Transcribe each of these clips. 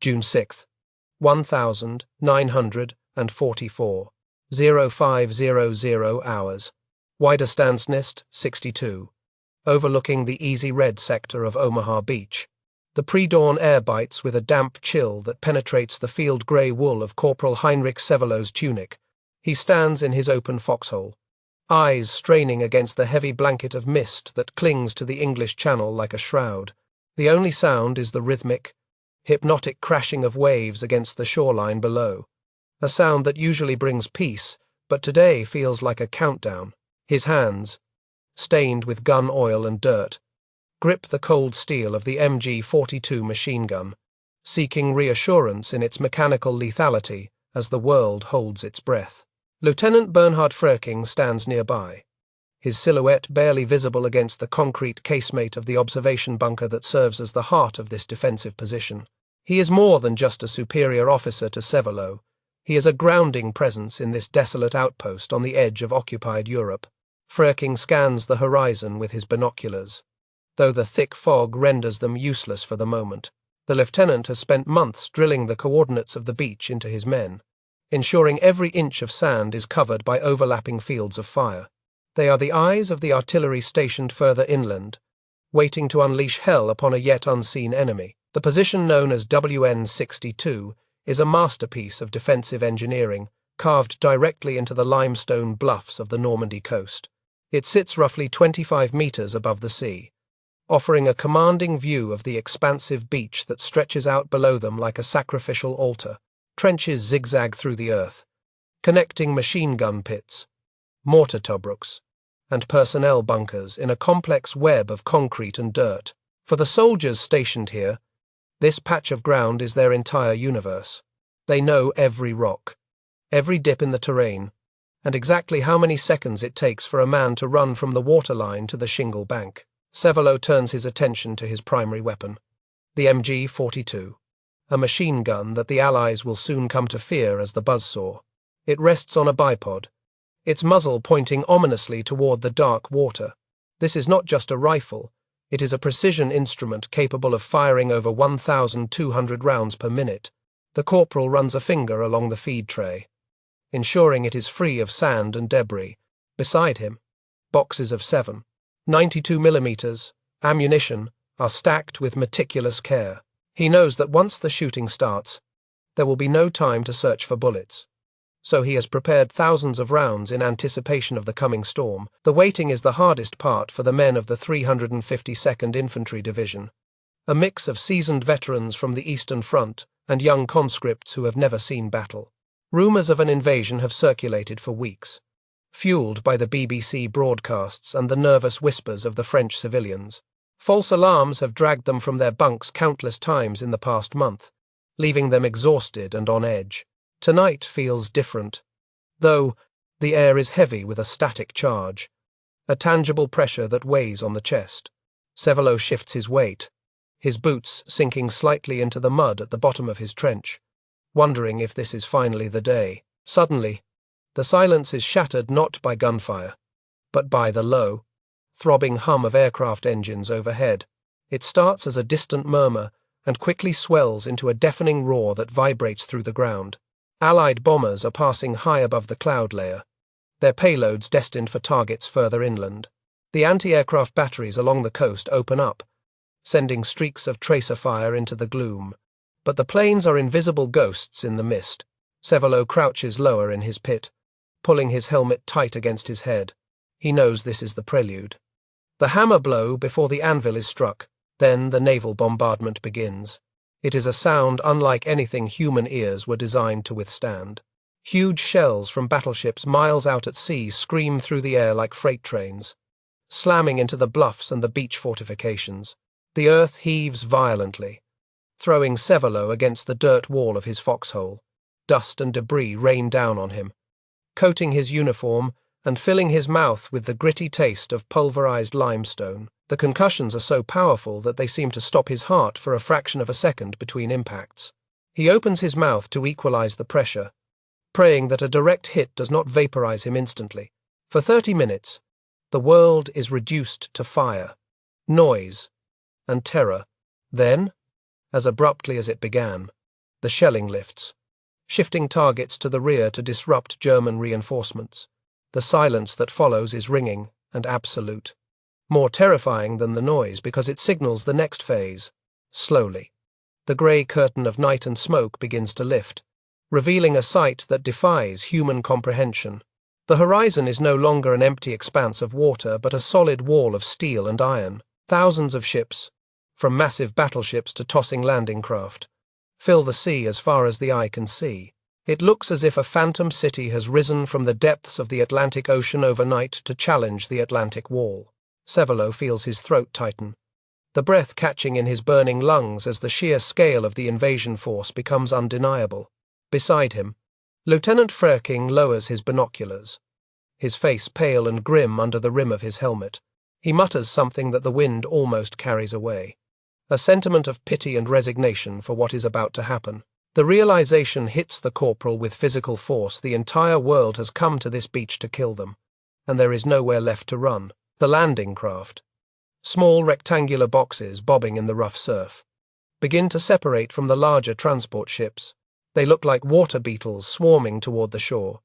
June 6th, 1944, 0500 hours. Wider stance NIST 62, overlooking the easy red sector of Omaha Beach. The pre-dawn air bites with a damp chill that penetrates the field grey wool of Corporal Heinrich Sevelo's tunic. He stands in his open foxhole, eyes straining against the heavy blanket of mist that clings to the English Channel like a shroud. The only sound is the rhythmic, hypnotic crashing of waves against the shoreline below, a sound that usually brings peace, but today feels like a countdown. His hands, stained with gun oil and dirt, grip the cold steel of the MG42 machine gun, seeking reassurance in its mechanical lethality as the world holds its breath. Lieutenant Bernhard Frerking stands nearby, his silhouette barely visible against the concrete casemate of the observation bunker that serves as the heart of this defensive position. He is more than just a superior officer to Sevelo. He is a grounding presence in this desolate outpost on the edge of occupied Europe. Frerking scans the horizon with his binoculars, though the thick fog renders them useless for the moment. The lieutenant has spent months drilling the coordinates of the beach into his men, ensuring every inch of sand is covered by overlapping fields of fire. They are the eyes of the artillery stationed further inland, waiting to unleash hell upon a yet unseen enemy. The position known as WN62 is a masterpiece of defensive engineering, carved directly into the limestone bluffs of the Normandy coast. It sits roughly 25 meters above the sea, offering a commanding view of the expansive beach that stretches out below them like a sacrificial altar. Trenches zigzag through the earth, connecting machine gun pits, mortar tobrukes, and personnel bunkers in a complex web of concrete and dirt. For the soldiers stationed here, this patch of ground is their entire universe. They know every rock, every dip in the terrain, and exactly how many seconds it takes for a man to run from the waterline to the shingle bank. Sevelo turns his attention to his primary weapon, the MG42. A machine gun that the Allies will soon come to fear as the buzzsaw. It rests on a bipod, its muzzle pointing ominously toward the dark water. This is not just a rifle, it is a precision instrument capable of firing over 1,200 rounds per minute. The corporal runs a finger along the feed tray, ensuring it is free of sand and debris. Beside him, boxes of 7.92mm ammunition are stacked with meticulous care. He knows that once the shooting starts, there will be no time to search for bullets. So he has prepared thousands of rounds in anticipation of the coming storm. The waiting is the hardest part for the men of the 352nd Infantry Division, a mix of seasoned veterans from the Eastern Front and young conscripts who have never seen battle. Rumors of an invasion have circulated for weeks, fueled by the BBC broadcasts and the nervous whispers of the French civilians. False alarms have dragged them from their bunks countless times in the past month, leaving them exhausted and on edge. Tonight feels different, though the air is heavy with a static charge, a tangible pressure that weighs on the chest. Sevelo shifts his weight, his boots sinking slightly into the mud at the bottom of his trench, wondering if this is finally the day. Suddenly, the silence is shattered not by gunfire, but by the low, throbbing hum of aircraft engines overhead. It starts as a distant murmur and quickly swells into a deafening roar that vibrates through the ground. Allied bombers are passing high above the cloud layer, their payloads destined for targets further inland. The anti-aircraft batteries along the coast open up, sending streaks of tracer fire into the gloom. But the planes are invisible ghosts in the mist. Sevelo crouches lower in his pit, pulling his helmet tight against his head. He knows this is the prelude. The hammer blow before the anvil is struck, then the naval bombardment begins. It is a sound unlike anything human ears were designed to withstand. Huge shells from battleships miles out at sea scream through the air like freight trains, slamming into the bluffs and the beach fortifications. The earth heaves violently, throwing Sevelo against the dirt wall of his foxhole. Dust and debris rain down on him, coating his uniform and filling his mouth with the gritty taste of pulverized limestone. The concussions are so powerful that they seem to stop his heart for a fraction of a second between impacts. He opens his mouth to equalize the pressure, praying that a direct hit does not vaporize him instantly. For 30 minutes, the world is reduced to fire, noise, and terror. Then, as abruptly as it began, The shelling lifts, shifting targets to the rear to disrupt German reinforcements. The silence that follows is ringing and absolute. More terrifying than the noise because it signals the next phase. Slowly, the grey curtain of night and smoke begins to lift, revealing a sight that defies human comprehension. The horizon is no longer an empty expanse of water, but a solid wall of steel and iron. Thousands of ships, from massive battleships to tossing landing craft, fill the sea as far as the eye can see. It looks as if a phantom city has risen from the depths of the Atlantic Ocean overnight to challenge the Atlantic Wall. Sevelo feels his throat tighten, the breath catching in his burning lungs as the sheer scale of the invasion force becomes undeniable. Beside him, Lieutenant Frerking lowers his binoculars, his face pale and grim under the rim of his helmet. He mutters something that the wind almost carries away, a sentiment of pity and resignation for what is about to happen. The realization hits the corporal with physical force. The entire world has come to this beach to kill them, and there is nowhere left to run. The landing craft, small rectangular boxes bobbing in the rough surf, begin to separate from the larger transport ships. They look like water beetles swarming toward the shore,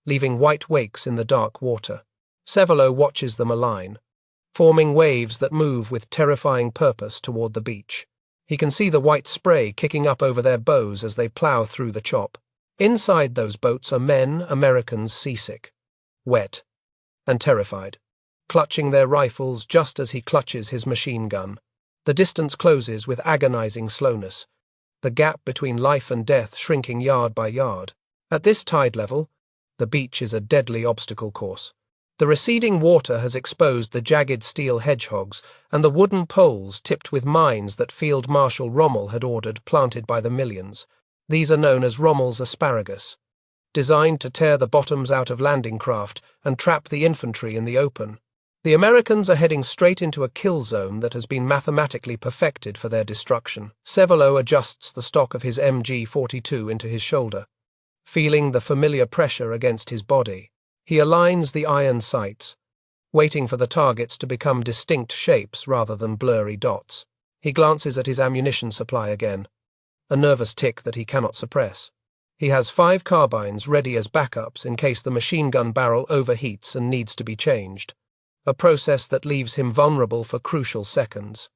leaving white wakes in the dark water. Sevelo watches them align, forming waves that move with terrifying purpose toward the beach. He can see the white spray kicking up over their bows as they plow through the chop. Inside those boats are men, Americans, seasick, wet, and terrified, clutching their rifles just as he clutches his machine gun. The distance closes with agonizing slowness, the gap between life and death shrinking yard by yard. At this tide level, the beach is a deadly obstacle course. The receding water has exposed the jagged steel hedgehogs and the wooden poles tipped with mines that Field Marshal Rommel had ordered, planted by the millions. These are known as Rommel's asparagus, designed to tear the bottoms out of landing craft and trap the infantry in the open. The Americans are heading straight into a kill zone that has been mathematically perfected for their destruction. Sevelo adjusts the stock of his MG42 into his shoulder, feeling the familiar pressure against his body. He aligns the iron sights, waiting for the targets to become distinct shapes rather than blurry dots. He glances at his ammunition supply again, a nervous tick that he cannot suppress. He has 5 carbines ready as backups in case the machine gun barrel overheats and needs to be changed, a process that leaves him vulnerable for crucial seconds.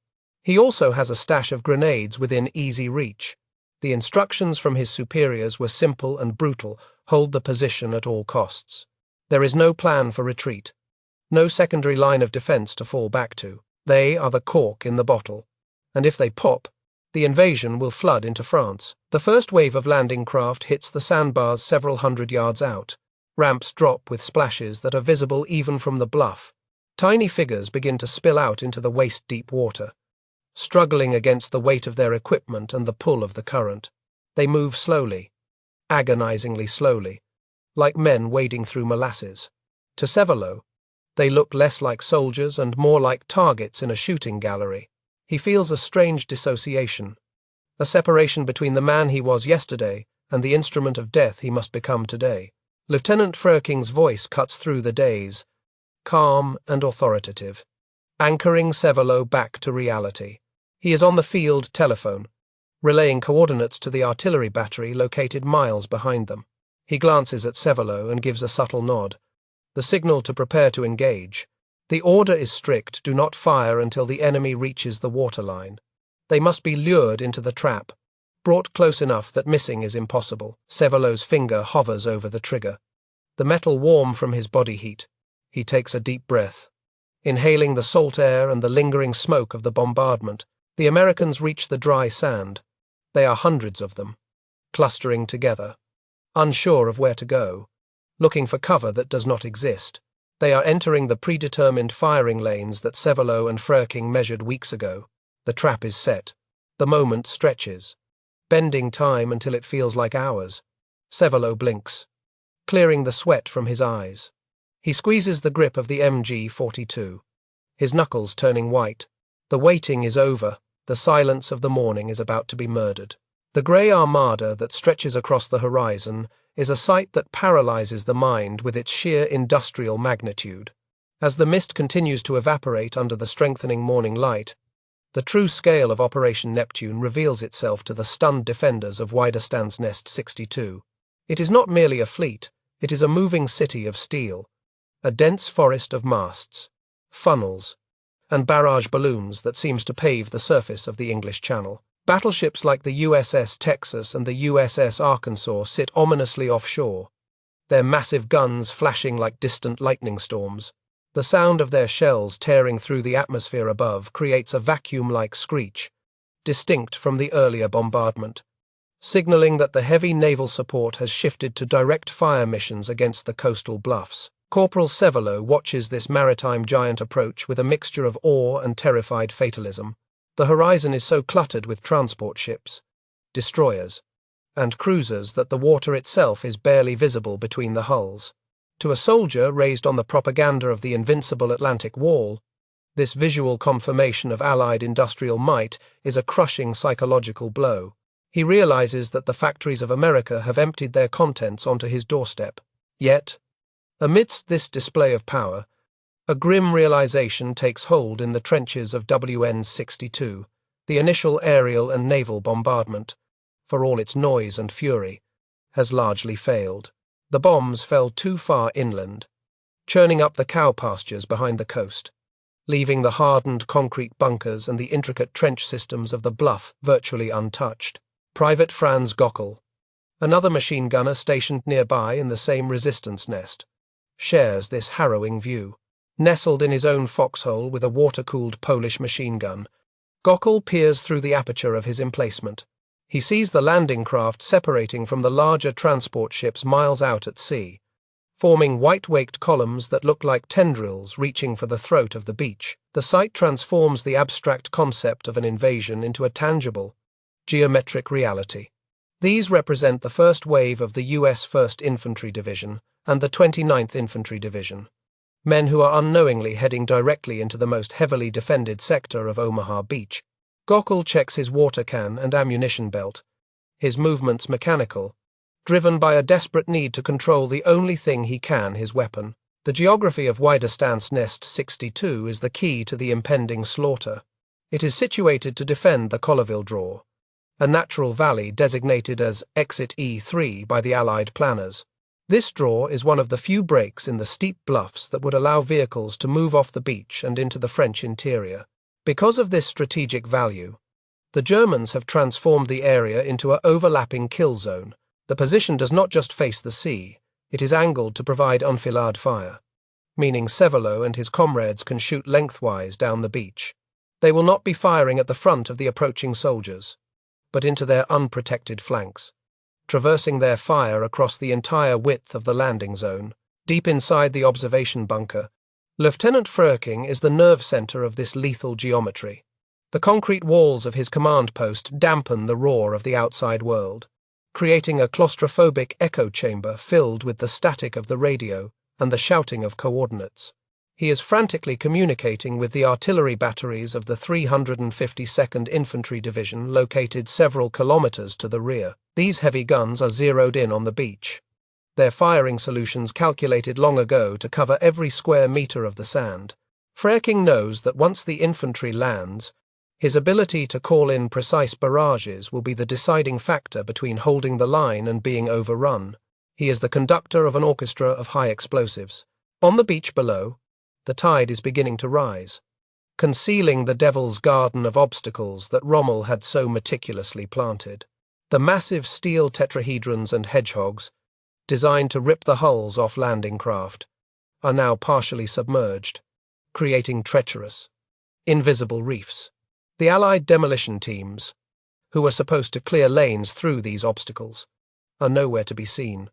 He also has a stash of grenades within easy reach. The instructions from his superiors were simple and brutal: hold the position at all costs. There is no plan for retreat, no secondary line of defense to fall back to. They are the cork in the bottle, and if they pop, the invasion will flood into France. The first wave of landing craft hits the sandbars several hundred yards out. Ramps drop with splashes that are visible even from the bluff. Tiny figures begin to spill out into the waist-deep water, struggling against the weight of their equipment and the pull of the current. They move slowly, agonizingly slowly, like men wading through molasses. To Sevelo, they look less like soldiers and more like targets in a shooting gallery. He feels a strange dissociation, a separation between the man he was yesterday and the instrument of death he must become today. Lieutenant Frerking's voice cuts through the daze, calm and authoritative, anchoring Sevelo back to reality. He is on the field telephone, relaying coordinates to the artillery battery located miles behind them. He glances at Sevelo and gives a subtle nod, the signal to prepare to engage. The order is strict: do not fire until the enemy reaches the waterline. They must be lured into the trap, brought close enough that missing is impossible. Sevelo's finger hovers over the trigger, the metal warm from his body heat. He takes a deep breath, inhaling the salt air and the lingering smoke of the bombardment. The Americans reach the dry sand. They are hundreds of them, clustering together, unsure of where to go, looking for cover that does not exist. They are entering the predetermined firing lanes that Sevelo and Frerking measured weeks ago. The trap is set. The moment stretches, bending time until it feels like hours. Sevelo blinks, clearing the sweat from his eyes. He squeezes the grip of the MG42, his knuckles turning white. The waiting is over. The silence of the morning is about to be murdered. The grey armada that stretches across the horizon is a sight that paralyzes the mind with its sheer industrial magnitude. As the mist continues to evaporate under the strengthening morning light, The true scale of Operation Neptune reveals itself to the stunned defenders of Widerstandsnest 62. It is not merely a fleet, it is a moving city of steel, a dense forest of masts, funnels, and barrage balloons that seems to pave the surface of the English Channel. Battleships like the USS Texas and the USS Arkansas sit ominously offshore, their massive guns flashing like distant lightning storms. The sound of their shells tearing through the atmosphere above creates a vacuum-like screech, distinct from the earlier bombardment, signaling that the heavy naval support has shifted to direct fire missions against the coastal bluffs. Corporal Sevelo watches this maritime giant approach with a mixture of awe and terrified fatalism. The horizon is so cluttered with transport ships, destroyers, and cruisers that the water itself is barely visible between the hulls. To a soldier raised on the propaganda of the invincible Atlantic Wall, this visual confirmation of Allied industrial might is a crushing psychological blow. He realizes that the factories of America have emptied their contents onto his doorstep. Yet, amidst this display of power, a grim realization takes hold in the trenches of WN62. The initial aerial and naval bombardment, for all its noise and fury, has largely failed. The bombs fell too far inland, churning up the cow pastures behind the coast, leaving the hardened concrete bunkers and the intricate trench systems of the bluff virtually untouched. Private Franz Gockel, another machine gunner stationed nearby in the same resistance nest, shares this harrowing view. Nestled in his own foxhole with a water-cooled Polish machine gun, Gockel peers through the aperture of his emplacement. He sees the landing craft separating from the larger transport ships miles out at sea, forming white-waked columns that look like tendrils reaching for the throat of the beach. The sight transforms the abstract concept of an invasion into a tangible, geometric reality. These represent the first wave of the U.S. 1st Infantry Division and the 29th Infantry Division, men who are unknowingly heading directly into the most heavily defended sector of Omaha Beach. Gockel checks his water can and ammunition belt, his movements mechanical, driven by a desperate need to control the only thing he can, his weapon. The geography of Widerstandsnest 62 is the key to the impending slaughter. It is situated to defend the Colleville Draw, a natural valley designated as Exit E3 by the Allied planners. This draw is one of the few breaks in the steep bluffs that would allow vehicles to move off the beach and into the French interior. Because of this strategic value, the Germans have transformed the area into an overlapping kill zone. The position does not just face the sea, it is angled to provide enfilade fire, meaning Sevelo and his comrades can shoot lengthwise down the beach. They will not be firing at the front of the approaching soldiers, but into their unprotected flanks, traversing their fire across the entire width of the landing zone. Deep inside the observation bunker, Lieutenant Fröking is the nerve center of this lethal geometry. The concrete walls of his command post dampen the roar of the outside world, creating a claustrophobic echo chamber filled with the static of the radio and the shouting of coordinates. He is frantically communicating with the artillery batteries of the 352nd Infantry Division located several kilometers to the rear. These heavy guns are zeroed in on the beach, their firing solutions calculated long ago to cover every square meter of the sand. Fröking knows that once the infantry lands, his ability to call in precise barrages will be the deciding factor between holding the line and being overrun. He is the conductor of an orchestra of high explosives. On the beach below, the tide is beginning to rise, concealing the Devil's Garden of obstacles that Rommel had so meticulously planted. The massive steel tetrahedrons and hedgehogs, designed to rip the hulls off landing craft, are now partially submerged, creating treacherous, invisible reefs. The Allied demolition teams, who are supposed to clear lanes through these obstacles, are nowhere to be seen,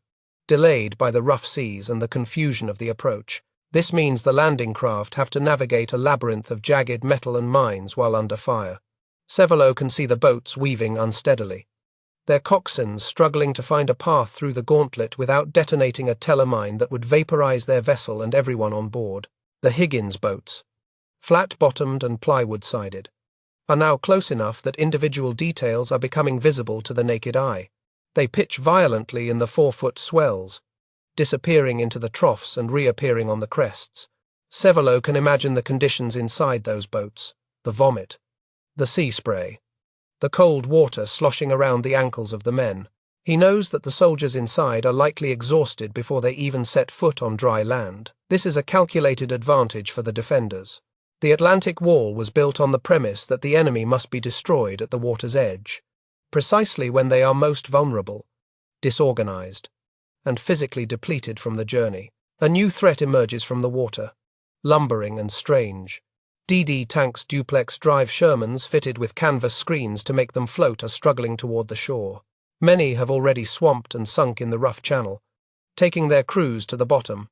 delayed by the rough seas and the confusion of the approach. This means the landing craft have to navigate a labyrinth of jagged metal and mines while under fire. Sevelo can see the boats weaving unsteadily, their coxswains struggling to find a path through the gauntlet without detonating a telemine that would vaporize their vessel and everyone on board. The Higgins boats, flat-bottomed and plywood-sided, are now close enough that individual details are becoming visible to the naked eye. They pitch violently in the 4-foot swells, disappearing into the troughs and reappearing on the crests. Sevelo can imagine the conditions inside those boats: the vomit, The sea spray. The cold water sloshing around the ankles of the men. He knows that the soldiers inside are likely exhausted before they even set foot on dry land. This is a calculated advantage for the defenders. The Atlantic Wall was built on the premise that the enemy must be destroyed at the water's edge, precisely when they are most vulnerable, disorganized, and physically depleted from the journey. A new threat emerges from the water, lumbering and strange. DD tanks duplex drive Shermans fitted with canvas screens to make them float are struggling toward the shore. Many have already swamped and sunk in the rough channel, taking their crews to the bottom,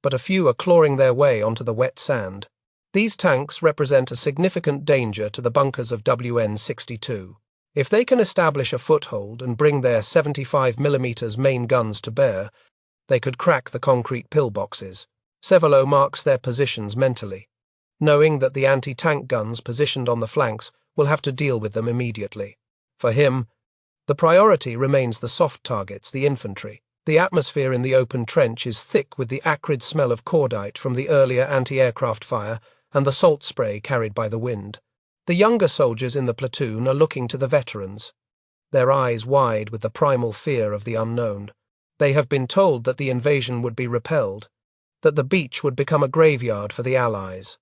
but a few are clawing their way onto the wet sand. These tanks represent a significant danger to the bunkers of WN62. If they can establish a foothold and bring their 75mm main guns to bear, they could crack the concrete pillboxes. Sevelo marks their positions mentally, knowing that the anti-tank guns positioned on the flanks will have to deal with them immediately. For him, the priority remains the soft targets, the infantry. The atmosphere in the open trench is thick with the acrid smell of cordite from the earlier anti-aircraft fire and the salt spray carried by the wind. The younger soldiers in the platoon are looking to the veterans, their eyes wide with the primal fear of the unknown. They have been told that the invasion would be repelled, that the beach would become a graveyard for the Allies.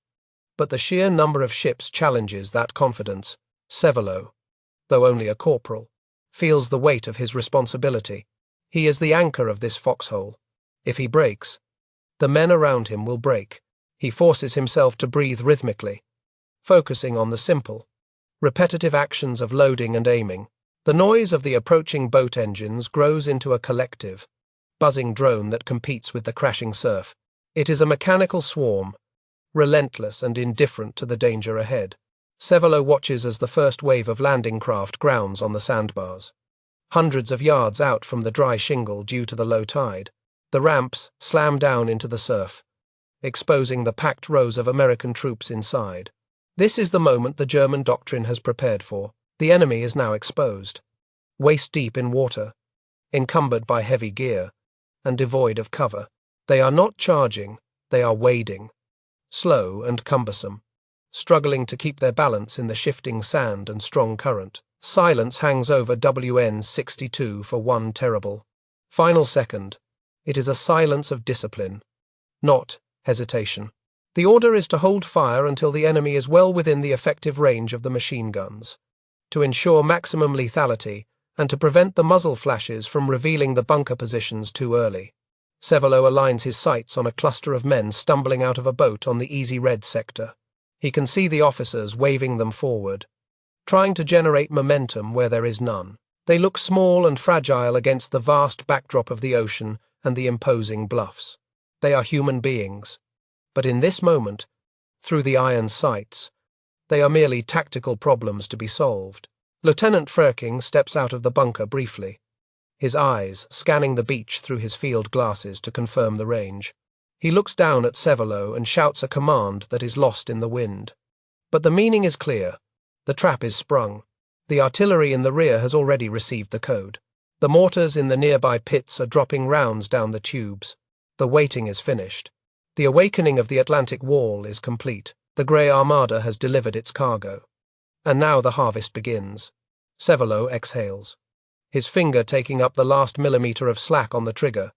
But the sheer number of ships challenges that confidence. Sevelo, though only a corporal, feels the weight of his responsibility. He is the anchor of this foxhole. If he breaks, the men around him will break. He forces himself to breathe rhythmically, focusing on the simple, repetitive actions of loading and aiming. The noise of the approaching boat engines grows into a collective, buzzing drone that competes with the crashing surf. It is a mechanical swarm, relentless and indifferent to the danger ahead. Sevelo watches as the first wave of landing craft grounds on the sandbars. Hundreds of yards out from the dry shingle due to the low tide, the ramps slam down into the surf, exposing the packed rows of American troops inside. This is the moment the German doctrine has prepared for. The enemy is now exposed, waist-deep in water, encumbered by heavy gear, and devoid of cover. They are not charging, they are wading, slow and cumbersome, struggling to keep their balance in the shifting sand and strong current. Silence hangs over WN62 for one terrible, final second. It is a silence of discipline, not hesitation. The order is to hold fire until the enemy is well within the effective range of the machine guns, to ensure maximum lethality and to prevent the muzzle flashes from revealing the bunker positions too early. Sevelo aligns his sights on a cluster of men stumbling out of a boat on the easy red sector. He can see the officers waving them forward, trying to generate momentum where there is none. They look small and fragile against the vast backdrop of the ocean and the imposing bluffs. They are human beings, but in this moment, through the iron sights, they are merely tactical problems to be solved. Lieutenant Frerking steps out of the bunker briefly, his eyes scanning the beach through his field glasses to confirm the range. He looks down at Sevelo and shouts a command that is lost in the wind. But the meaning is clear. The trap is sprung. The artillery in the rear has already received the code. The mortars in the nearby pits are dropping rounds down the tubes. The waiting is finished. The awakening of the Atlantic Wall is complete. The Grey Armada has delivered its cargo. And now the harvest begins. Sevelo exhales, his finger taking up the last millimeter of slack on the trigger,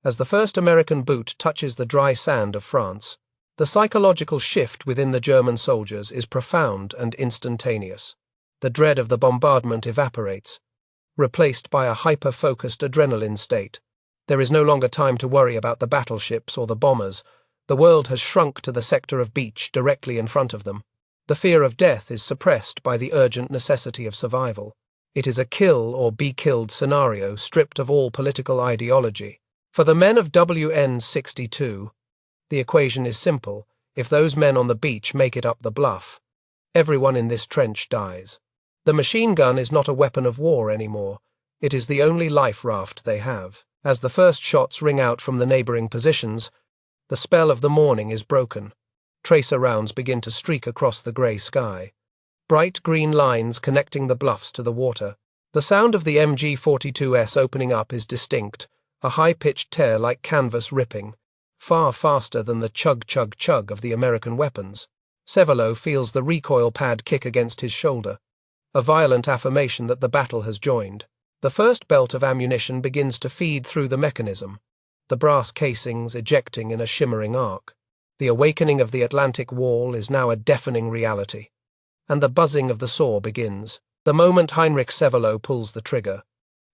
as the first American boot touches the dry sand of France. The psychological shift within the German soldiers is profound and instantaneous. The dread of the bombardment evaporates, replaced by a hyper-focused adrenaline state. There is no longer time to worry about the battleships or the bombers. The world has shrunk to the sector of beach directly in front of them. The fear of death is suppressed by the urgent necessity of survival. It is a kill or be killed scenario stripped of all political ideology. For the men of WN62, the equation is simple. If those men on the beach make it up the bluff, everyone in this trench dies. The machine gun is not a weapon of war anymore. It is the only life raft they have. As the first shots ring out from the neighboring positions, the spell of the morning is broken. Tracer rounds begin to streak across the grey sky. Bright green lines connecting the bluffs to the water. The sound of the MG42's opening up is distinct, a high-pitched tear like canvas ripping, far faster than the chug-chug-chug of the American weapons. Sevelo feels the recoil pad kick against his shoulder, a violent affirmation that the battle has joined. The first belt of ammunition begins to feed through the mechanism, the brass casings ejecting in a shimmering arc. The awakening of the Atlantic wall is now a deafening reality, and the buzzing of the saw begins. The moment Heinrich Sevelo pulls the trigger,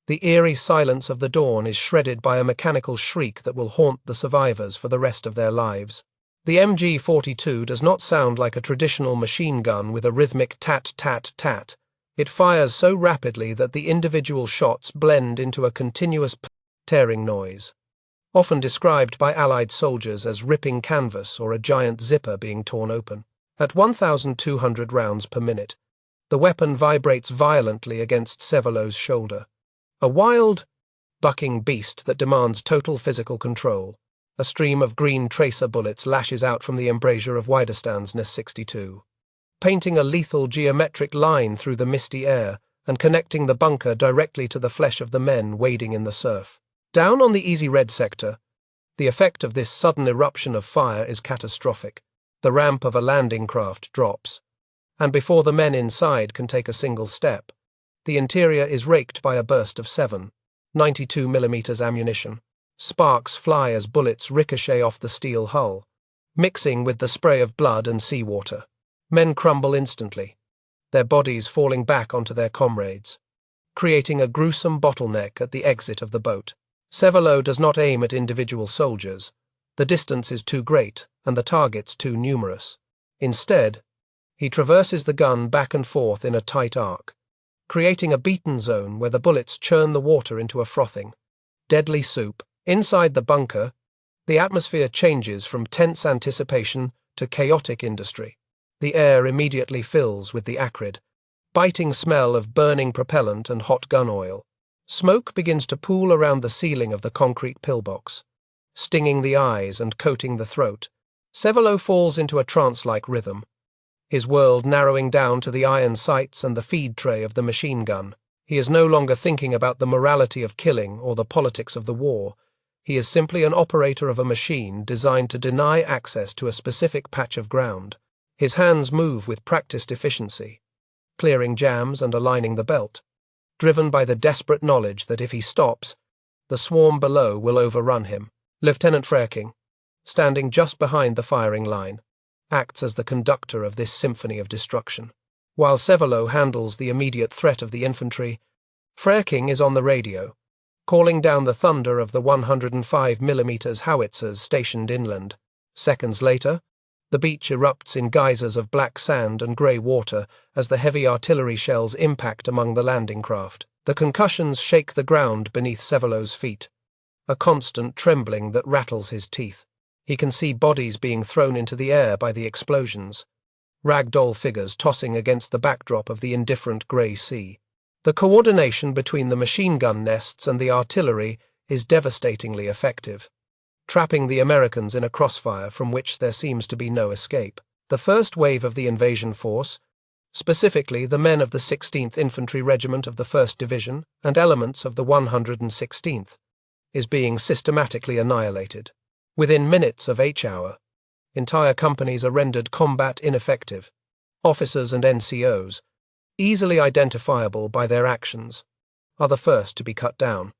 the eerie silence of the dawn is shredded by a mechanical shriek that will haunt the survivors for the rest of their lives. The MG42 does not sound like a traditional machine gun with a rhythmic tat-tat-tat. It fires so rapidly that the individual shots blend into a continuous tearing noise, often described by Allied soldiers as ripping canvas or a giant zipper being torn open. At 1,200 rounds per minute, the weapon vibrates violently against Sevelo's shoulder. A wild, bucking beast that demands total physical control. A stream of green tracer bullets lashes out from the embrasure of WN62, painting a lethal geometric line through the misty air and connecting the bunker directly to the flesh of the men wading in the surf. Down on the easy red sector, the effect of this sudden eruption of fire is catastrophic. The ramp of a landing craft drops, and before the men inside can take a single step, the interior is raked by a burst of 7.92mm ammunition. Sparks fly as bullets ricochet off the steel hull, mixing with the spray of blood and seawater. Men crumble instantly, their bodies falling back onto their comrades, creating a gruesome bottleneck at the exit of the boat. Sevelo does not aim at individual soldiers. The distance is too great and the targets too numerous. Instead, he traverses the gun back and forth in a tight arc, creating a beaten zone where the bullets churn the water into a frothing, deadly soup. Inside the bunker, the atmosphere changes from tense anticipation to chaotic industry. The air immediately fills with the acrid, biting smell of burning propellant and hot gun oil. Smoke begins to pool around the ceiling of the concrete pillbox, stinging the eyes and coating the throat. Sevelo falls into a trance-like rhythm, his world narrowing down to the iron sights and the feed tray of the machine gun. He is no longer thinking about the morality of killing or the politics of the war. He is simply an operator of a machine designed to deny access to a specific patch of ground. His hands move with practiced efficiency, clearing jams and aligning the belt, driven by the desperate knowledge that if he stops, the swarm below will overrun him. Lieutenant Frerking, standing just behind the firing line, acts as the conductor of this symphony of destruction. While Sevelo handles the immediate threat of the infantry, Frerking is on the radio, calling down the thunder of the 105mm howitzers stationed inland. Seconds later, the beach erupts in geysers of black sand and grey water as the heavy artillery shells impact among the landing craft. The concussions shake the ground beneath Sevelo's feet, a constant trembling that rattles his teeth. He can see bodies being thrown into the air by the explosions, ragdoll figures tossing against the backdrop of the indifferent grey sea. The coordination between the machine gun nests and the artillery is devastatingly effective, trapping the Americans in a crossfire from which there seems to be no escape. The first wave of the invasion force, specifically the men of the 16th Infantry Regiment of the 1st Division and elements of the 116th, is being systematically annihilated. Within minutes of H-hour, entire companies are rendered combat ineffective. Officers and NCOs, easily identifiable by their actions, are the first to be cut down,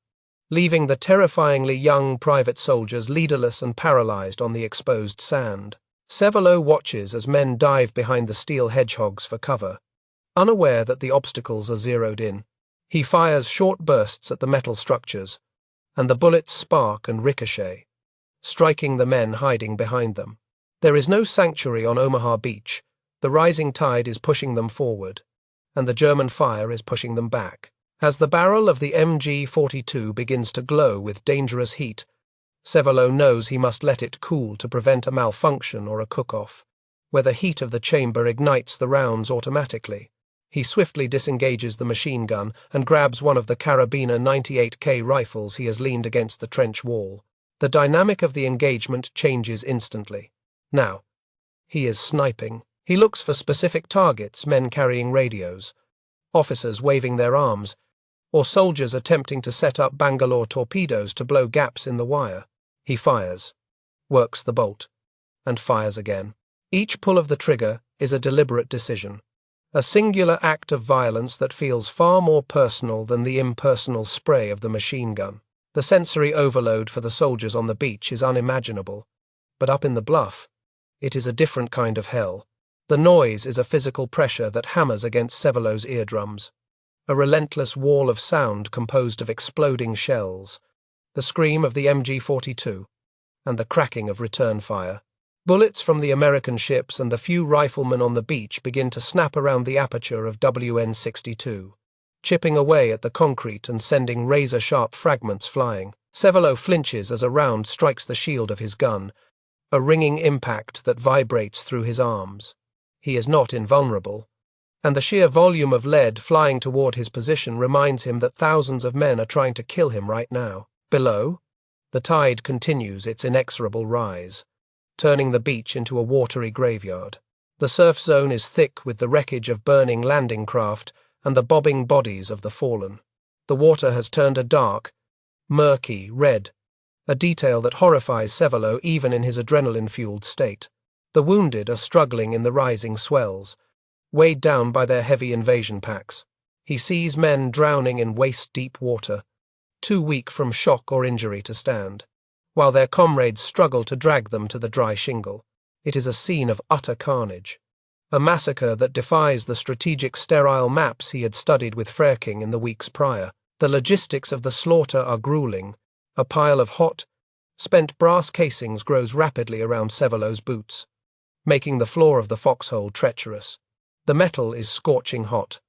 leaving the terrifyingly young private soldiers leaderless and paralyzed on the exposed sand. Sevelo watches as men dive behind the steel hedgehogs for cover, unaware that the obstacles are zeroed in. He fires short bursts at the metal structures, and the bullets spark and ricochet, striking the men hiding behind them. There is no sanctuary on Omaha Beach. The rising tide is pushing them forward, and the German fire is pushing them back. As the barrel of the MG42 begins to glow with dangerous heat, Sevelo knows he must let it cool to prevent a malfunction or a cook-off, where the heat of the chamber ignites the rounds automatically. He swiftly disengages the machine gun and grabs one of the Carabiner 98K rifles he has leaned against the trench wall. The dynamic of the engagement changes instantly. Now, he is sniping. He looks for specific targets, men carrying radios, officers waving their arms, or soldiers attempting to set up Bangalore torpedoes to blow gaps in the wire. He fires, works the bolt, and fires again. Each pull of the trigger is a deliberate decision, a singular act of violence that feels far more personal than the impersonal spray of the machine gun. The sensory overload for the soldiers on the beach is unimaginable, but up in the bluff, it is a different kind of hell. The noise is a physical pressure that hammers against Sevelo's eardrums, a relentless wall of sound composed of exploding shells, the scream of the MG42, and the cracking of return fire. Bullets from the American ships and the few riflemen on the beach begin to snap around the aperture of WN62, chipping away at the concrete and sending razor-sharp fragments flying. Sevelo flinches as a round strikes the shield of his gun, a ringing impact that vibrates through his arms. He is not invulnerable, and the sheer volume of lead flying toward his position reminds him that thousands of men are trying to kill him right now. Below, the tide continues its inexorable rise, turning the beach into a watery graveyard. The surf zone is thick with the wreckage of burning landing craft and the bobbing bodies of the fallen. The water has turned a dark, murky red, a detail that horrifies Sevelo even in his adrenaline-fueled state. The wounded are struggling in the rising swells, weighed down by their heavy invasion packs. He sees men drowning in waist-deep water, too weak from shock or injury to stand, while their comrades struggle to drag them to the dry shingle. It is a scene of utter carnage, a massacre that defies the strategic sterile maps he had studied with Frerking in the weeks prior. The logistics of the slaughter are grueling. A pile of hot, spent brass casings grows rapidly around Sevelo's boots, making the floor of the foxhole treacherous. The metal is scorching hot,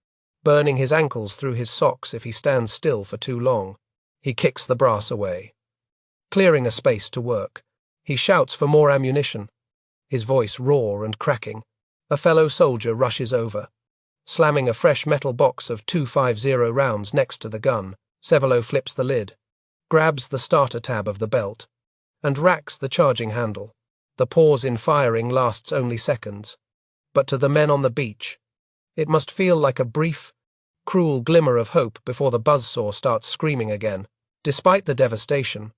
burning his ankles through his socks if he stands still for too long. He kicks the brass away, clearing a space to work. He shouts for more ammunition, his voice raw and cracking. A fellow soldier rushes over, slamming a fresh metal box of 250 rounds next to the gun. Sevelo flips the lid, grabs the starter tab of the belt, and racks the charging handle. The pause in firing lasts only seconds, but to the men on the beach, it must feel like a brief, cruel glimmer of hope before the buzzsaw starts screaming again. Despite the devastation,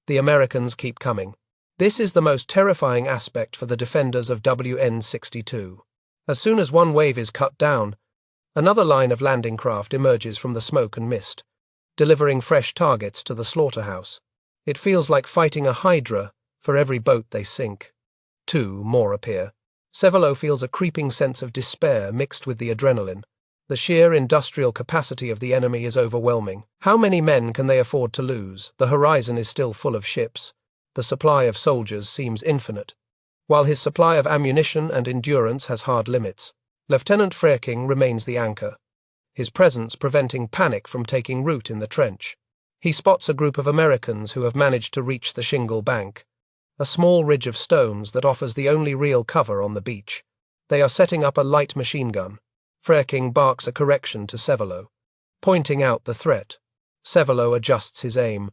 the Americans keep coming. This is the most terrifying aspect for the defenders of WN62. As soon as one wave is cut down, another line of landing craft emerges from the smoke and mist, delivering fresh targets to the slaughterhouse. It feels like fighting a hydra for every boat they sink. 2 more appear. Sevelo feels a creeping sense of despair mixed with the adrenaline. The sheer industrial capacity of the enemy is overwhelming. How many men can they afford to lose? The horizon is still full of ships. The supply of soldiers seems infinite, while his supply of ammunition and endurance has hard limits. Lieutenant Frerking remains the anchor, his presence preventing panic from taking root in the trench. He spots a group of Americans who have managed to reach the shingle bank, a small ridge of stones that offers the only real cover on the beach. They are setting up a light machine gun. Frerking barks a correction to Sevelo, pointing out the threat. Sevelo adjusts his aim,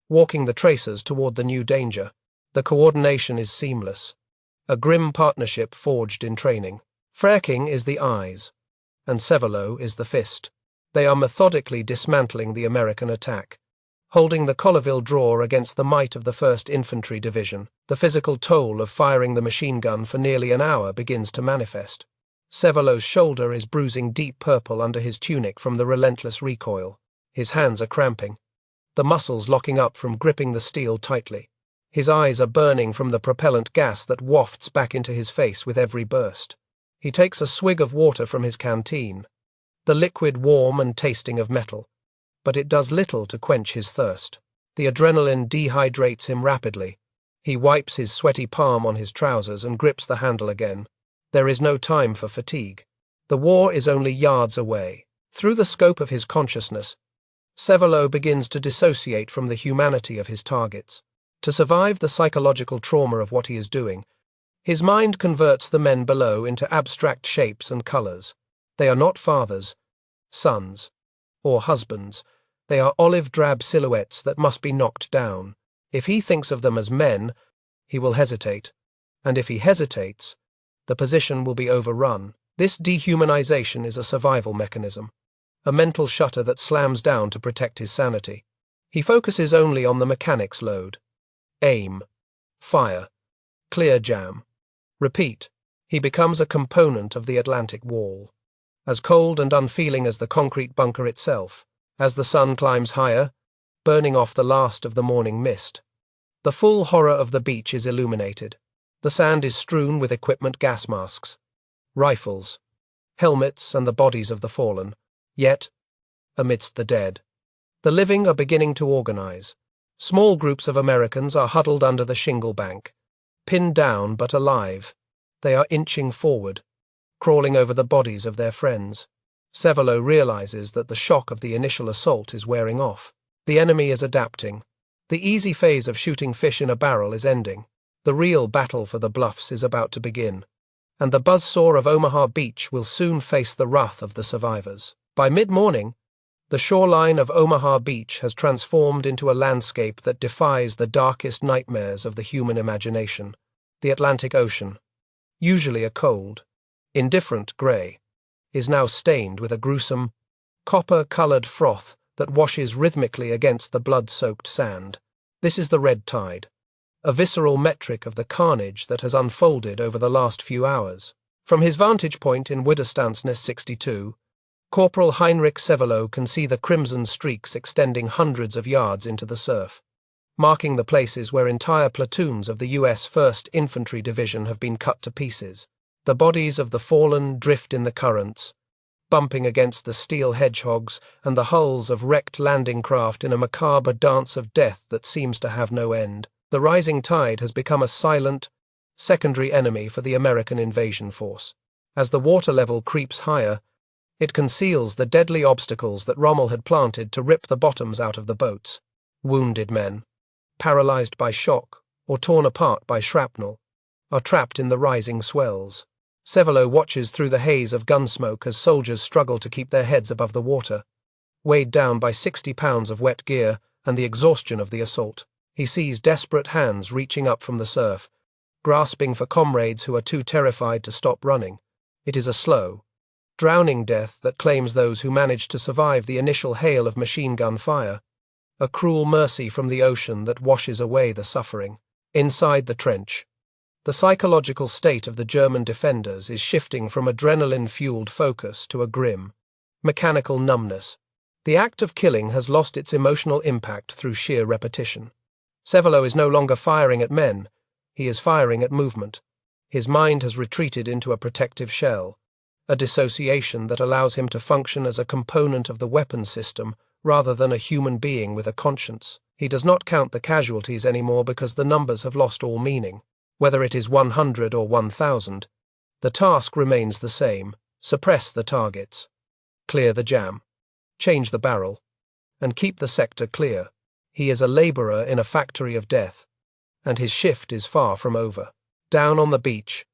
walking the tracers toward the new danger. The coordination is seamless, a grim partnership forged in training. Frerking is the eyes, and Sevelo is the fist. They are methodically dismantling the American attack, holding the Colleville draw against the might of the 1st Infantry Division. The physical toll of firing the machine gun for nearly an hour begins to manifest. Sevelo's shoulder is bruising deep purple under his tunic from the relentless recoil. His hands are cramping, the muscles locking up from gripping the steel tightly. His eyes are burning from the propellant gas that wafts back into his face with every burst. He takes a swig of water from his canteen, the liquid warm and tasting of metal, but it does little to quench his thirst. The adrenaline dehydrates him rapidly. He wipes his sweaty palm on his trousers and grips the handle again. There is no time for fatigue. The war is only yards away. Through the scope of his consciousness, Sevelo begins to dissociate from the humanity of his targets. To survive the psychological trauma of what he is doing, his mind converts the men below into abstract shapes and colors. They are not fathers, sons, or husbands. They are olive-drab silhouettes that must be knocked down. If he thinks of them as men, he will hesitate, and if he hesitates, the position will be overrun. This dehumanization is a survival mechanism, a mental shutter that slams down to protect his sanity. He focuses only on the mechanics load. Aim, fire, clear jam, repeat. He becomes a component of the Atlantic wall, as cold and unfeeling as the concrete bunker itself. As the sun climbs higher, burning off the last of the morning mist, the full horror of the beach is illuminated. The sand is strewn with equipment gas masks, rifles, helmets, and the bodies of the fallen. Yet, amidst the dead, the living are beginning to organize. Small groups of Americans are huddled under the shingle bank, pinned down but alive. They are inching forward, crawling over the bodies of their friends. Sevelo realizes that the shock of the initial assault is wearing off. The enemy is adapting. The easy phase of shooting fish in a barrel is ending. The real battle for the bluffs is about to begin, and the buzzsaw of Omaha Beach will soon face the wrath of the survivors. By mid-morning, the shoreline of Omaha Beach has transformed into a landscape that defies the darkest nightmares of the human imagination. The Atlantic Ocean, usually a cold, indifferent gray, is now stained with a gruesome, copper-colored froth that washes rhythmically against the blood-soaked sand. This is the red tide, a visceral metric of the carnage that has unfolded over the last few hours. From his vantage point in WN62, Corporal Heinrich Sevelo can see the crimson streaks extending hundreds of yards into the surf, marking the places where entire platoons of the U.S. 1st Infantry Division have been cut to pieces. The bodies of the fallen drift in the currents, bumping against the steel hedgehogs and the hulls of wrecked landing craft in a macabre dance of death that seems to have no end. The rising tide has become a silent, secondary enemy for the American invasion force. As the water level creeps higher, it conceals the deadly obstacles that Rommel had planted to rip the bottoms out of the boats. Wounded men, paralyzed by shock or torn apart by shrapnel, are trapped in the rising swells. Sevelo watches through the haze of gunsmoke as soldiers struggle to keep their heads above the water, weighed down by 60 pounds of wet gear and the exhaustion of the assault. He sees desperate hands reaching up from the surf, grasping for comrades who are too terrified to stop running. It is a slow, drowning death that claims those who managed to survive the initial hail of machine gun fire, a cruel mercy from the ocean that washes away the suffering. Inside the trench, the psychological state of the German defenders is shifting from adrenaline-fueled focus to a grim, mechanical numbness. The act of killing has lost its emotional impact through sheer repetition. Sevelo is no longer firing at men, he is firing at movement. His mind has retreated into a protective shell, a dissociation that allows him to function as a component of the weapons system rather than a human being with a conscience. He does not count the casualties anymore because the numbers have lost all meaning. Whether it is 100 or 1,000, the task remains the same: suppress the targets, clear the jam, change the barrel, and keep the sector clear. He is a laborer in a factory of death, and his shift is far from over. Down on the beach,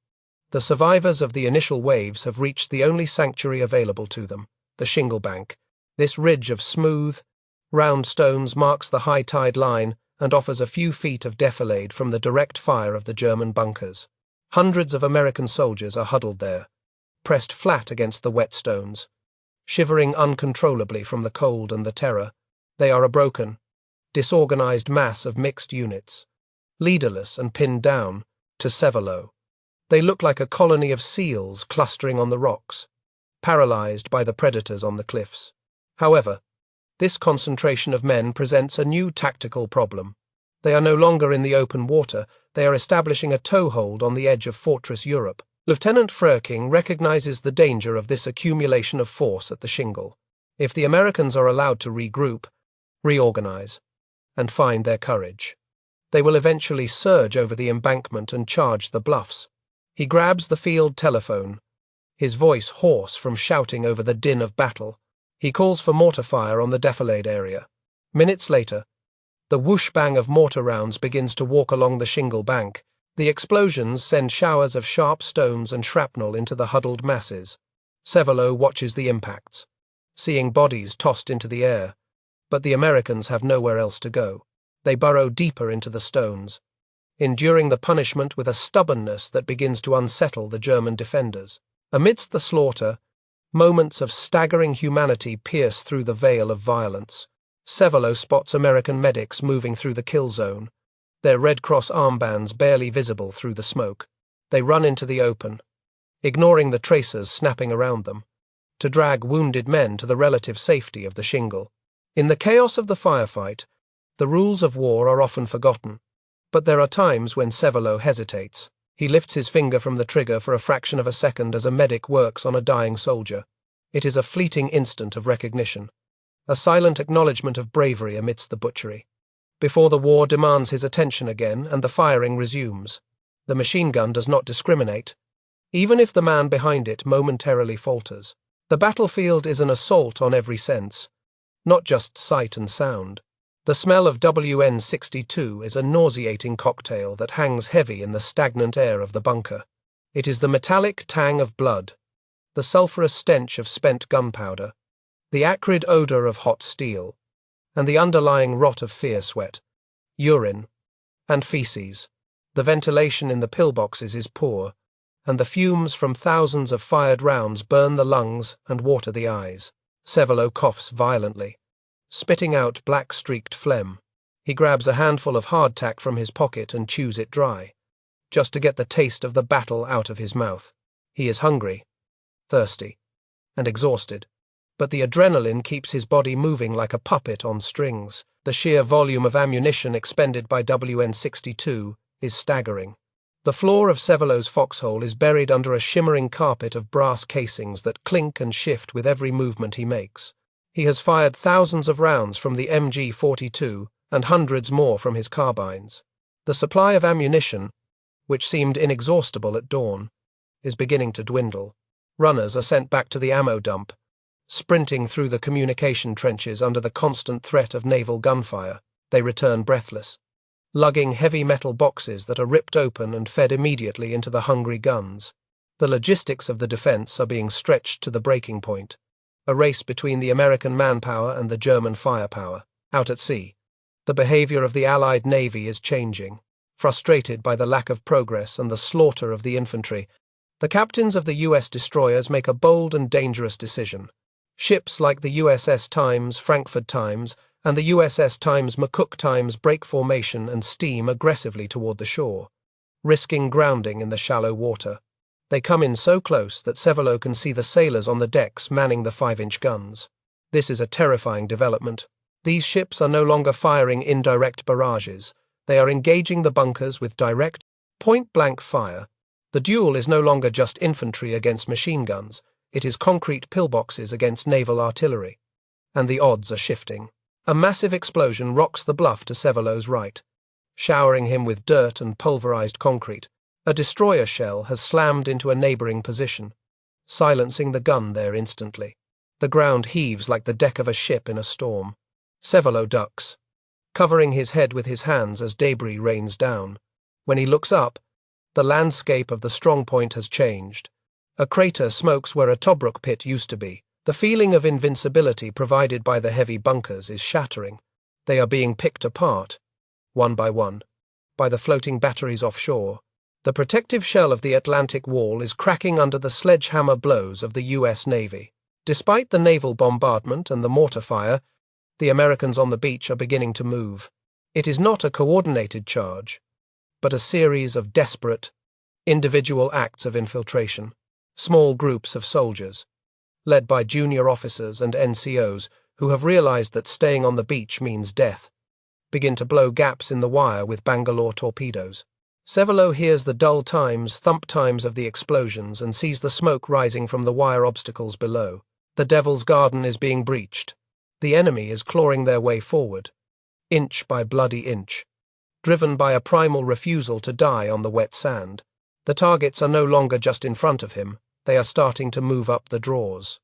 the survivors of the initial waves have reached the only sanctuary available to them, the shingle bank. This ridge of smooth, round stones marks the high tide line and offers a few feet of defilade from the direct fire of the German bunkers. Hundreds of American soldiers are huddled there, pressed flat against the wet stones, shivering uncontrollably from the cold and the terror. They are a broken, disorganized mass of mixed units, leaderless and pinned down. To Sevelo, they look like a colony of seals clustering on the rocks, paralyzed by the predators on the cliffs. However, this concentration of men presents a new tactical problem. They are no longer in the open water, they are establishing a toehold on the edge of Fortress Europe. Lieutenant Frerking recognizes the danger of this accumulation of force at the shingle. If the Americans are allowed to regroup, reorganize, and find their courage, they will eventually surge over the embankment and charge the bluffs. He grabs the field telephone, his voice hoarse from shouting over the din of battle. He calls for mortar fire on the defilade area. Minutes later, the whoosh-bang of mortar rounds begins to walk along the shingle bank. The explosions send showers of sharp stones and shrapnel into the huddled masses. Sevelo watches the impacts, seeing bodies tossed into the air, but the Americans have nowhere else to go. They burrow deeper into the stones, enduring the punishment with a stubbornness that begins to unsettle the German defenders. Amidst the slaughter, moments of staggering humanity pierce through the veil of violence. Sevelo spots American medics moving through the kill zone, their Red Cross armbands barely visible through the smoke. They run into the open, ignoring the tracers snapping around them, to drag wounded men to the relative safety of the shingle. In the chaos of the firefight, the rules of war are often forgotten, but there are times when Sevelo hesitates. He lifts his finger from the trigger for a fraction of a second as a medic works on a dying soldier. It is a fleeting instant of recognition, a silent acknowledgement of bravery amidst the butchery, before the war demands his attention again and the firing resumes. The machine gun does not discriminate, even if the man behind it momentarily falters. The battlefield is an assault on every sense, not just sight and sound. The smell of WN62 is a nauseating cocktail that hangs heavy in the stagnant air of the bunker. It is the metallic tang of blood, the sulphurous stench of spent gunpowder, the acrid odor of hot steel, and the underlying rot of fear sweat, urine, and feces. The ventilation in the pillboxes is poor, and the fumes from thousands of fired rounds burn the lungs and water the eyes. Sevelo coughs violently, spitting out black-streaked phlegm. He grabs a handful of hardtack from his pocket and chews it dry, just to get the taste of the battle out of his mouth. He is hungry, thirsty, and exhausted, but the adrenaline keeps his body moving like a puppet on strings. The sheer volume of ammunition expended by WN62 is staggering. The floor of Sevelo's foxhole is buried under a shimmering carpet of brass casings that clink and shift with every movement he makes. He has fired thousands of rounds from the MG42 and hundreds more from his carbines. The supply of ammunition, which seemed inexhaustible at dawn, is beginning to dwindle. Runners are sent back to the ammo dump, sprinting through the communication trenches under the constant threat of naval gunfire. They return breathless, lugging heavy metal boxes that are ripped open and fed immediately into the hungry guns. The logistics of the defense are being stretched to the breaking point, a race between the American manpower and the German firepower. Out at sea, the behavior of the Allied Navy is changing. Frustrated by the lack of progress and the slaughter of the infantry, the captains of the U.S. destroyers make a bold and dangerous decision. Ships like the USS Times, Frankfurt Times, and the USS Times McCook Times break formation and steam aggressively toward the shore, risking grounding in the shallow water. They come in so close that Sevelo can see the sailors on the decks manning the 5-inch guns. This is a terrifying development. These ships are no longer firing indirect barrages. They are engaging the bunkers with direct, point-blank fire. The duel is no longer just infantry against machine guns. It is concrete pillboxes against naval artillery. And the odds are shifting. A massive explosion rocks the bluff to Sevelo's right, showering him with dirt and pulverized concrete. A destroyer shell has slammed into a neighboring position, silencing the gun there instantly. The ground heaves like the deck of a ship in a storm. Sevelo ducks, covering his head with his hands as debris rains down. When he looks up, the landscape of the strongpoint has changed. A crater smokes where a Tobruk pit used to be. The feeling of invincibility provided by the heavy bunkers is shattering. They are being picked apart, one by one, by the floating batteries offshore. The protective shell of the Atlantic Wall is cracking under the sledgehammer blows of the U.S. Navy. Despite the naval bombardment and the mortar fire, the Americans on the beach are beginning to move. It is not a coordinated charge, but a series of desperate, individual acts of infiltration. Small groups of soldiers, led by junior officers and NCOs who have realized that staying on the beach means death, begin to blow gaps in the wire with Bangalore torpedoes. Sevelo hears the dull thump times of the explosions and sees the smoke rising from the wire obstacles below. The Devil's Garden is being breached. The enemy is clawing their way forward, inch by bloody inch, driven by a primal refusal to die on the wet sand. The targets are no longer just in front of him. They are starting to move up the draws,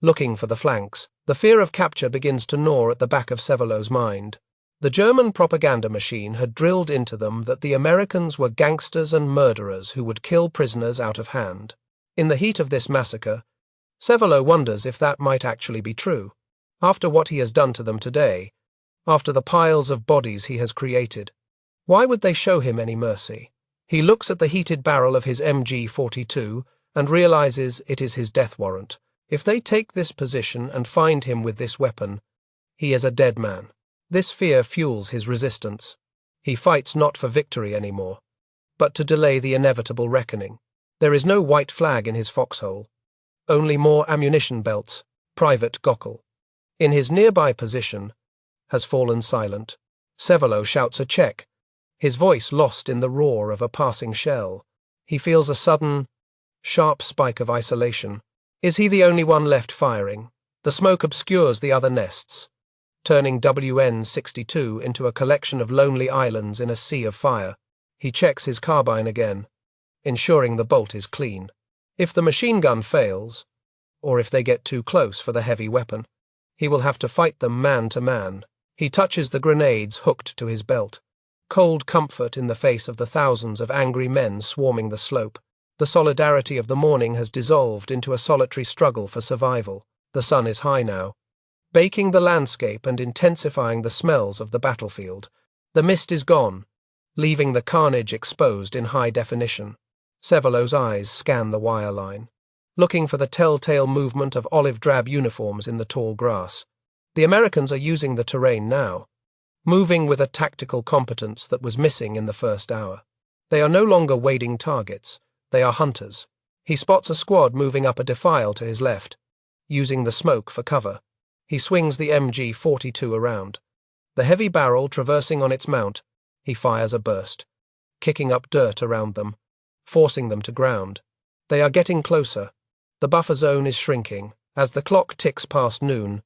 looking for the flanks. The fear of capture begins to gnaw at the back of Sevelo's mind. The German propaganda machine had drilled into them that the Americans were gangsters and murderers who would kill prisoners out of hand. In the heat of this massacre, Sevelo wonders if that might actually be true. After what he has done to them today, after the piles of bodies he has created, why would they show him any mercy? He looks at the heated barrel of his MG42 and realizes it is his death warrant. If they take this position and find him with this weapon, he is a dead man. This fear fuels his resistance. He fights not for victory anymore, but to delay the inevitable reckoning. There is no white flag in his foxhole, only more ammunition belts, Private Gockel. In his nearby position, has fallen silent. Sevelo shouts a check, his voice lost in the roar of a passing shell. He feels a sudden, sharp spike of isolation. Is he the only one left firing? The smoke obscures the other nests, turning WN62 into a collection of lonely islands in a sea of fire. He checks his carbine again, ensuring the bolt is clean. If the machine gun fails, or if they get too close for the heavy weapon, he will have to fight them man to man. He touches the grenades hooked to his belt. Cold comfort in the face of the thousands of angry men swarming the slope. The solidarity of the morning has dissolved into a solitary struggle for survival. The sun is high now, baking the landscape and intensifying the smells of the battlefield. The mist is gone, leaving the carnage exposed in high definition. Sevelo's eyes scan the wire line, looking for the telltale movement of olive-drab uniforms in the tall grass. The Americans are using the terrain now, moving with a tactical competence that was missing in the first hour. They are no longer wading targets, they are hunters. He spots a squad moving up a defile to his left, using the smoke for cover. He swings the MG42 around. The heavy barrel traversing on its mount, he fires a burst, kicking up dirt around them, forcing them to ground. They are getting closer. The buffer zone is shrinking. As the clock ticks past noon,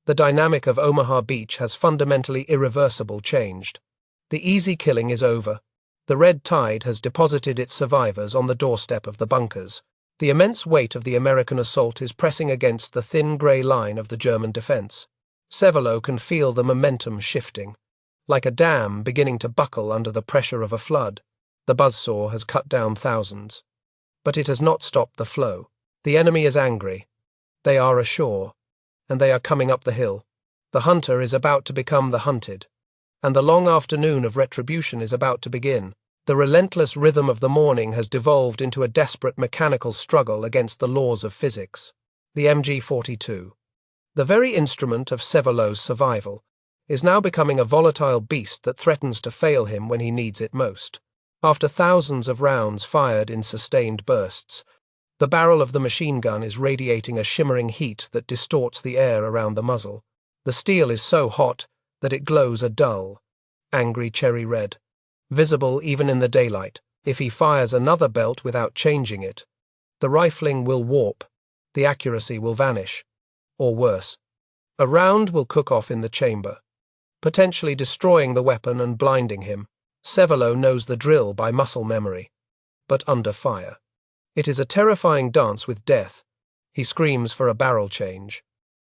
the dynamic of Omaha Beach has fundamentally irreversible changed. The easy killing is over. The red tide has deposited its survivors on the doorstep of the bunkers. The immense weight of the American assault is pressing against the thin grey line of the German defence. Sevelo can feel the momentum shifting, like a dam beginning to buckle under the pressure of a flood. The buzzsaw has cut down thousands, but it has not stopped the flow. The enemy is angry. They are ashore, and they are coming up the hill. The hunter is about to become the hunted, and the long afternoon of retribution is about to begin. The relentless rhythm of the morning has devolved into a desperate mechanical struggle against the laws of physics. The MG42, the very instrument of Sevelo's survival, is now becoming a volatile beast that threatens to fail him when he needs it most. After thousands of rounds fired in sustained bursts, the barrel of the machine gun is radiating a shimmering heat that distorts the air around the muzzle. The steel is so hot that it glows a dull, angry cherry red, visible even in the daylight. If he fires another belt without changing it, the rifling will warp, the accuracy will vanish, or worse, a round will cook off in the chamber, potentially destroying the weapon and blinding him. Sevelo knows the drill by muscle memory, but under fire. It is a terrifying dance with death. He screams for a barrel change,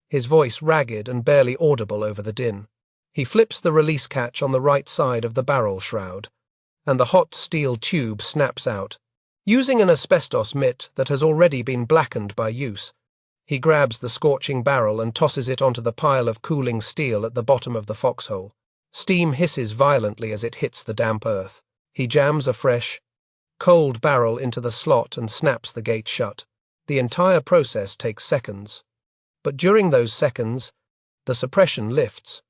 his voice ragged and barely audible over the din. He flips the release catch on the right side of the barrel shroud, and the hot steel tube snaps out. Using an asbestos mitt that has already been blackened by use, he grabs the scorching barrel and tosses it onto the pile of cooling steel at the bottom of the foxhole. Steam hisses violently as it hits the damp earth. He jams a fresh, cold barrel into the slot and snaps the gate shut. The entire process takes seconds. But during those seconds, the suppression lifts,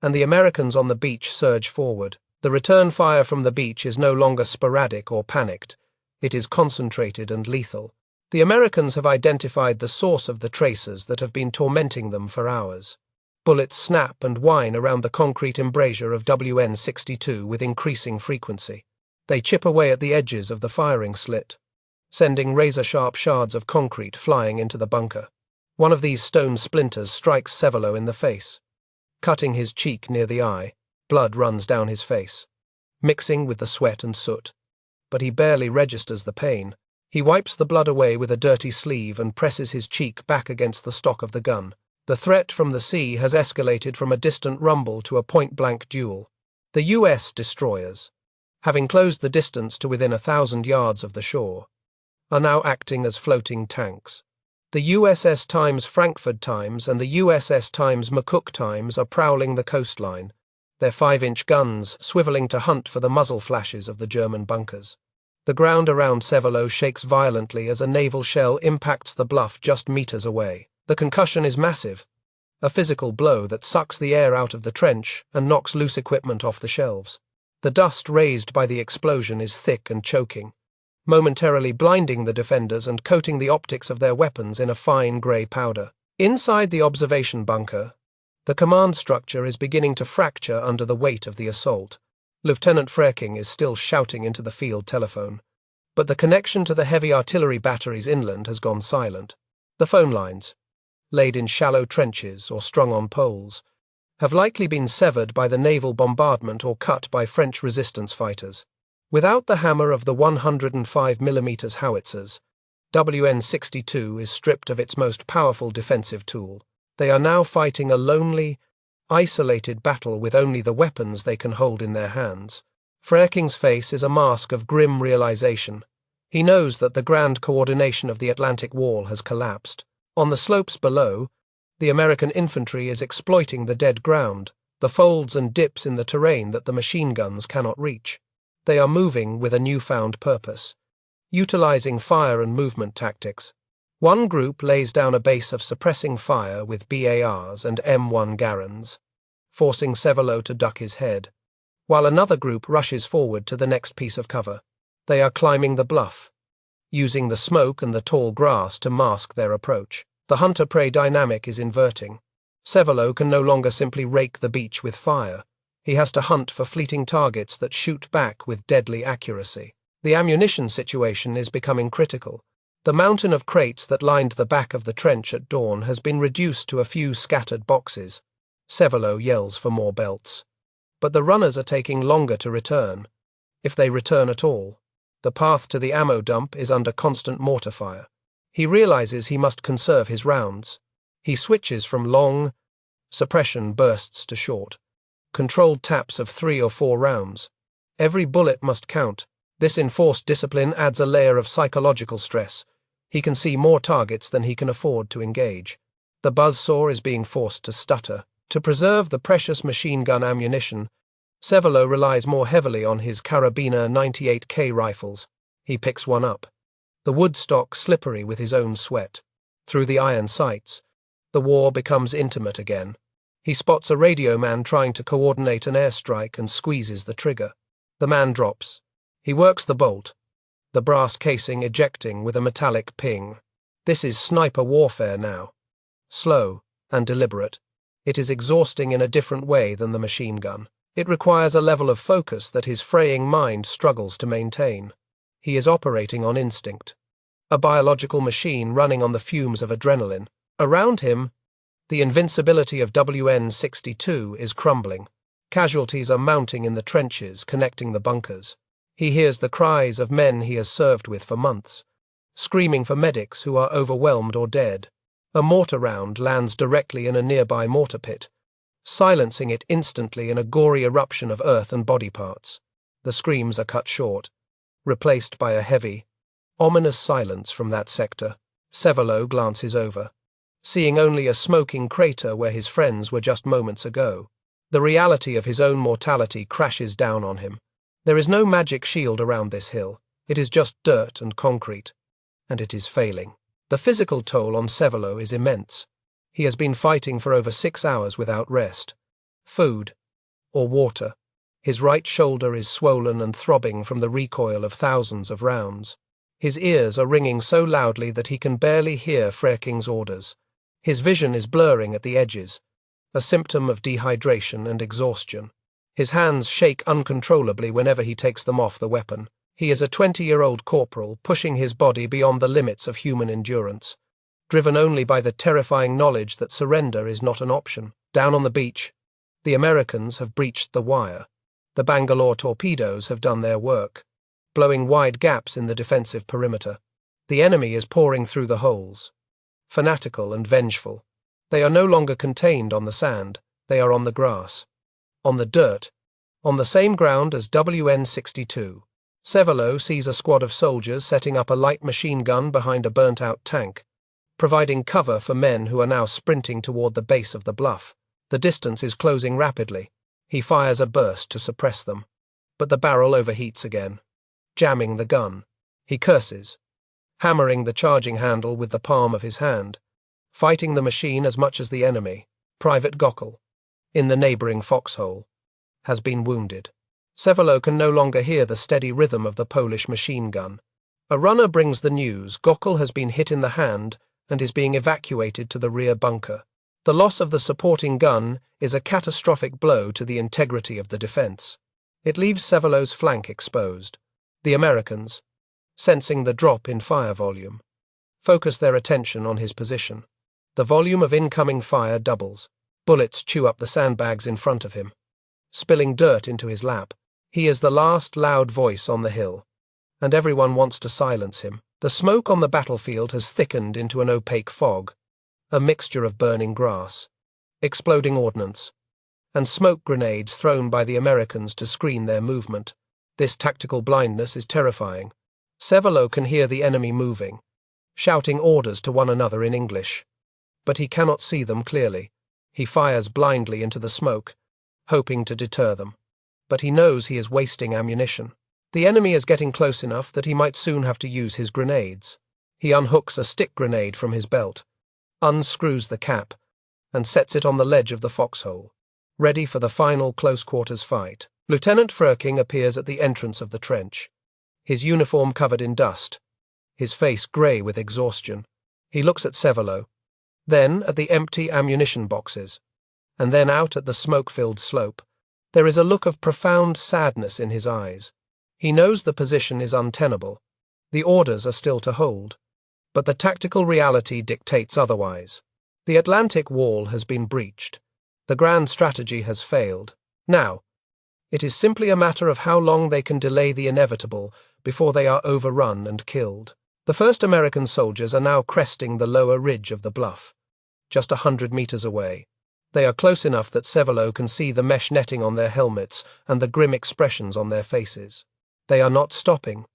and the Americans on the beach surge forward. The return fire from the beach is no longer sporadic or panicked. It is concentrated and lethal. The Americans have identified the source of the tracers that have been tormenting them for hours. Bullets snap and whine around the concrete embrasure of WN62 with increasing frequency. They chip away at the edges of the firing slit, sending razor-sharp shards of concrete flying into the bunker. One of these stone splinters strikes Sevelo in the face, cutting his cheek near the eye. Blood runs down his face, mixing with the sweat and soot, but he barely registers the pain. He wipes the blood away with a dirty sleeve and presses his cheek back against the stock of the gun. The threat from the sea has escalated from a distant rumble to a point-blank duel. The U.S. destroyers, having closed the distance to within 1,000 yards of the shore, are now acting as floating tanks. The USS Times Frankfurt Times and the USS Times McCook Times are prowling the coastline, their 5-inch guns swiveling to hunt for the muzzle flashes of the German bunkers. The ground around Sevelo shakes violently as a naval shell impacts the bluff just meters away. The concussion is massive, a physical blow that sucks the air out of the trench and knocks loose equipment off the shelves. The dust raised by the explosion is thick and choking, momentarily blinding the defenders and coating the optics of their weapons in a fine grey powder. Inside the observation bunker, the command structure is beginning to fracture under the weight of the assault. Lieutenant Frerking is still shouting into the field telephone, but the connection to the heavy artillery batteries inland has gone silent. The phone lines, laid in shallow trenches or strung on poles, have likely been severed by the naval bombardment or cut by French resistance fighters. Without the hammer of the 105mm howitzers, WN62 is stripped of its most powerful defensive tool. They are now fighting a lonely, isolated battle with only the weapons they can hold in their hands. Frerking's face is a mask of grim realization. He knows that the grand coordination of the Atlantic Wall has collapsed. On the slopes below, the American infantry is exploiting the dead ground, the folds and dips in the terrain that the machine guns cannot reach. They are moving with a newfound purpose, utilizing fire and movement tactics. One group lays down a base of suppressing fire with BARs and M1 Garans, forcing Sevelo to duck his head, while another group rushes forward to the next piece of cover. They are climbing the bluff, using the smoke and the tall grass to mask their approach. The hunter-prey dynamic is inverting. Sevelo can no longer simply rake the beach with fire. He has to hunt for fleeting targets that shoot back with deadly accuracy. The ammunition situation is becoming critical. The mountain of crates that lined the back of the trench at dawn has been reduced to a few scattered boxes. Sevelo yells for more belts. But the runners are taking longer to return, if they return at all. The path to the ammo dump is under constant mortar fire. He realizes he must conserve his rounds. He switches from long suppression bursts to short, controlled taps of 3 or 4 rounds. Every bullet must count. This enforced discipline adds a layer of psychological stress. He can see more targets than he can afford to engage. The buzzsaw is being forced to stutter. To preserve the precious machine gun ammunition, Sevelo relies more heavily on his Carabiner 98K rifles. He picks one up, the wood stock slippery with his own sweat. Through the iron sights, the war becomes intimate again. He spots a radio man trying to coordinate an airstrike and squeezes the trigger. The man drops. He works the bolt, the brass casing ejecting with a metallic ping. This is sniper warfare now. Slow and deliberate. It is exhausting in a different way than the machine gun. It requires a level of focus that his fraying mind struggles to maintain. He is operating on instinct, a biological machine running on the fumes of adrenaline. Around him, the invincibility of WN62 is crumbling. Casualties are mounting in the trenches connecting the bunkers. He hears the cries of men he has served with for months, screaming for medics who are overwhelmed or dead. A mortar round lands directly in a nearby mortar pit, silencing it instantly in a gory eruption of earth and body parts. The screams are cut short, replaced by a heavy, ominous silence from that sector. Sevelo glances over, seeing only a smoking crater where his friends were just moments ago. The reality of his own mortality crashes down on him. There is no magic shield around this hill. It is just dirt and concrete, and it is failing. The physical toll on Sevelo is immense. He has been fighting for over 6 hours without rest, food, or water. His right shoulder is swollen and throbbing from the recoil of thousands of rounds. His ears are ringing so loudly that he can barely hear Frerking's orders. His vision is blurring at the edges, a symptom of dehydration and exhaustion. His hands shake uncontrollably whenever he takes them off the weapon. He is a 20-year-old corporal pushing his body beyond the limits of human endurance, driven only by the terrifying knowledge that surrender is not an option. Down on the beach, the Americans have breached the wire. The Bangalore torpedoes have done their work, blowing wide gaps in the defensive perimeter. The enemy is pouring through the holes, fanatical and vengeful. They are no longer contained on the sand, they are on the grass, on the dirt, on the same ground as WN62. Sevelo sees a squad of soldiers setting up a light machine gun behind a burnt-out tank, providing cover for men who are now sprinting toward the base of the bluff. The distance is closing rapidly. He fires a burst to suppress them, but the barrel overheats again, jamming the gun. He curses, hammering the charging handle with the palm of his hand, fighting the machine as much as the enemy. Private Gockel, in the neighboring foxhole, has been wounded. Sevelo can no longer hear the steady rhythm of the Polish machine gun. A runner brings the news Gockel has been hit in the hand and is being evacuated to the rear bunker. The loss of the supporting gun is a catastrophic blow to the integrity of the defense. It leaves Sevelo's flank exposed. The Americans, sensing the drop in fire volume, focus their attention on his position. The volume of incoming fire doubles. Bullets chew up the sandbags in front of him, spilling dirt into his lap. He is the last loud voice on the hill, and everyone wants to silence him. The smoke on the battlefield has thickened into an opaque fog, a mixture of burning grass, exploding ordnance, and smoke grenades thrown by the Americans to screen their movement. This tactical blindness is terrifying. Sevelo can hear the enemy moving, shouting orders to one another in English, but he cannot see them clearly. He fires blindly into the smoke, hoping to deter them, but he knows he is wasting ammunition. The enemy is getting close enough that he might soon have to use his grenades. He unhooks a stick grenade from his belt, unscrews the cap, and sets it on the ledge of the foxhole, ready for the final close-quarters fight. Lieutenant Frerking appears at the entrance of the trench, his uniform covered in dust, his face grey with exhaustion. He looks at Sevelo, then at the empty ammunition boxes, and then out at the smoke-filled slope. There is a look of profound sadness in his eyes. He knows the position is untenable. The orders are still to hold, but the tactical reality dictates otherwise. The Atlantic Wall has been breached. The grand strategy has failed. Now, it is simply a matter of how long they can delay the inevitable before they are overrun and killed. The first American soldiers are now cresting the lower ridge of the bluff, just 100 meters away. They are close enough that Sevelo can see the mesh netting on their helmets and the grim expressions on their faces. They are not stopping.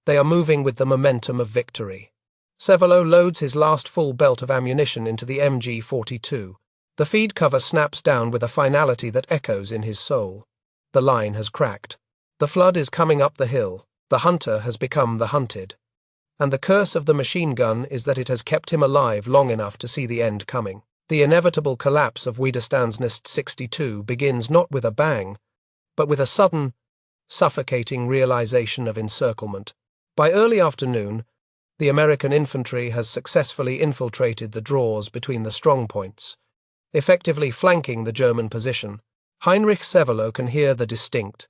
They are moving with the momentum of victory. Sevelo loads his last full belt of ammunition into the MG42. The feed cover snaps down with a finality that echoes in his soul. The line has cracked. The flood is coming up the hill. The hunter has become the hunted. And the curse of the machine gun is that it has kept him alive long enough to see the end coming. The inevitable collapse of WN62 begins not with a bang, but with a sudden, suffocating realization of encirclement. By early afternoon, the American infantry has successfully infiltrated the draws between the strongpoints, effectively flanking the German position. Heinrich Sevelo can hear the distinct,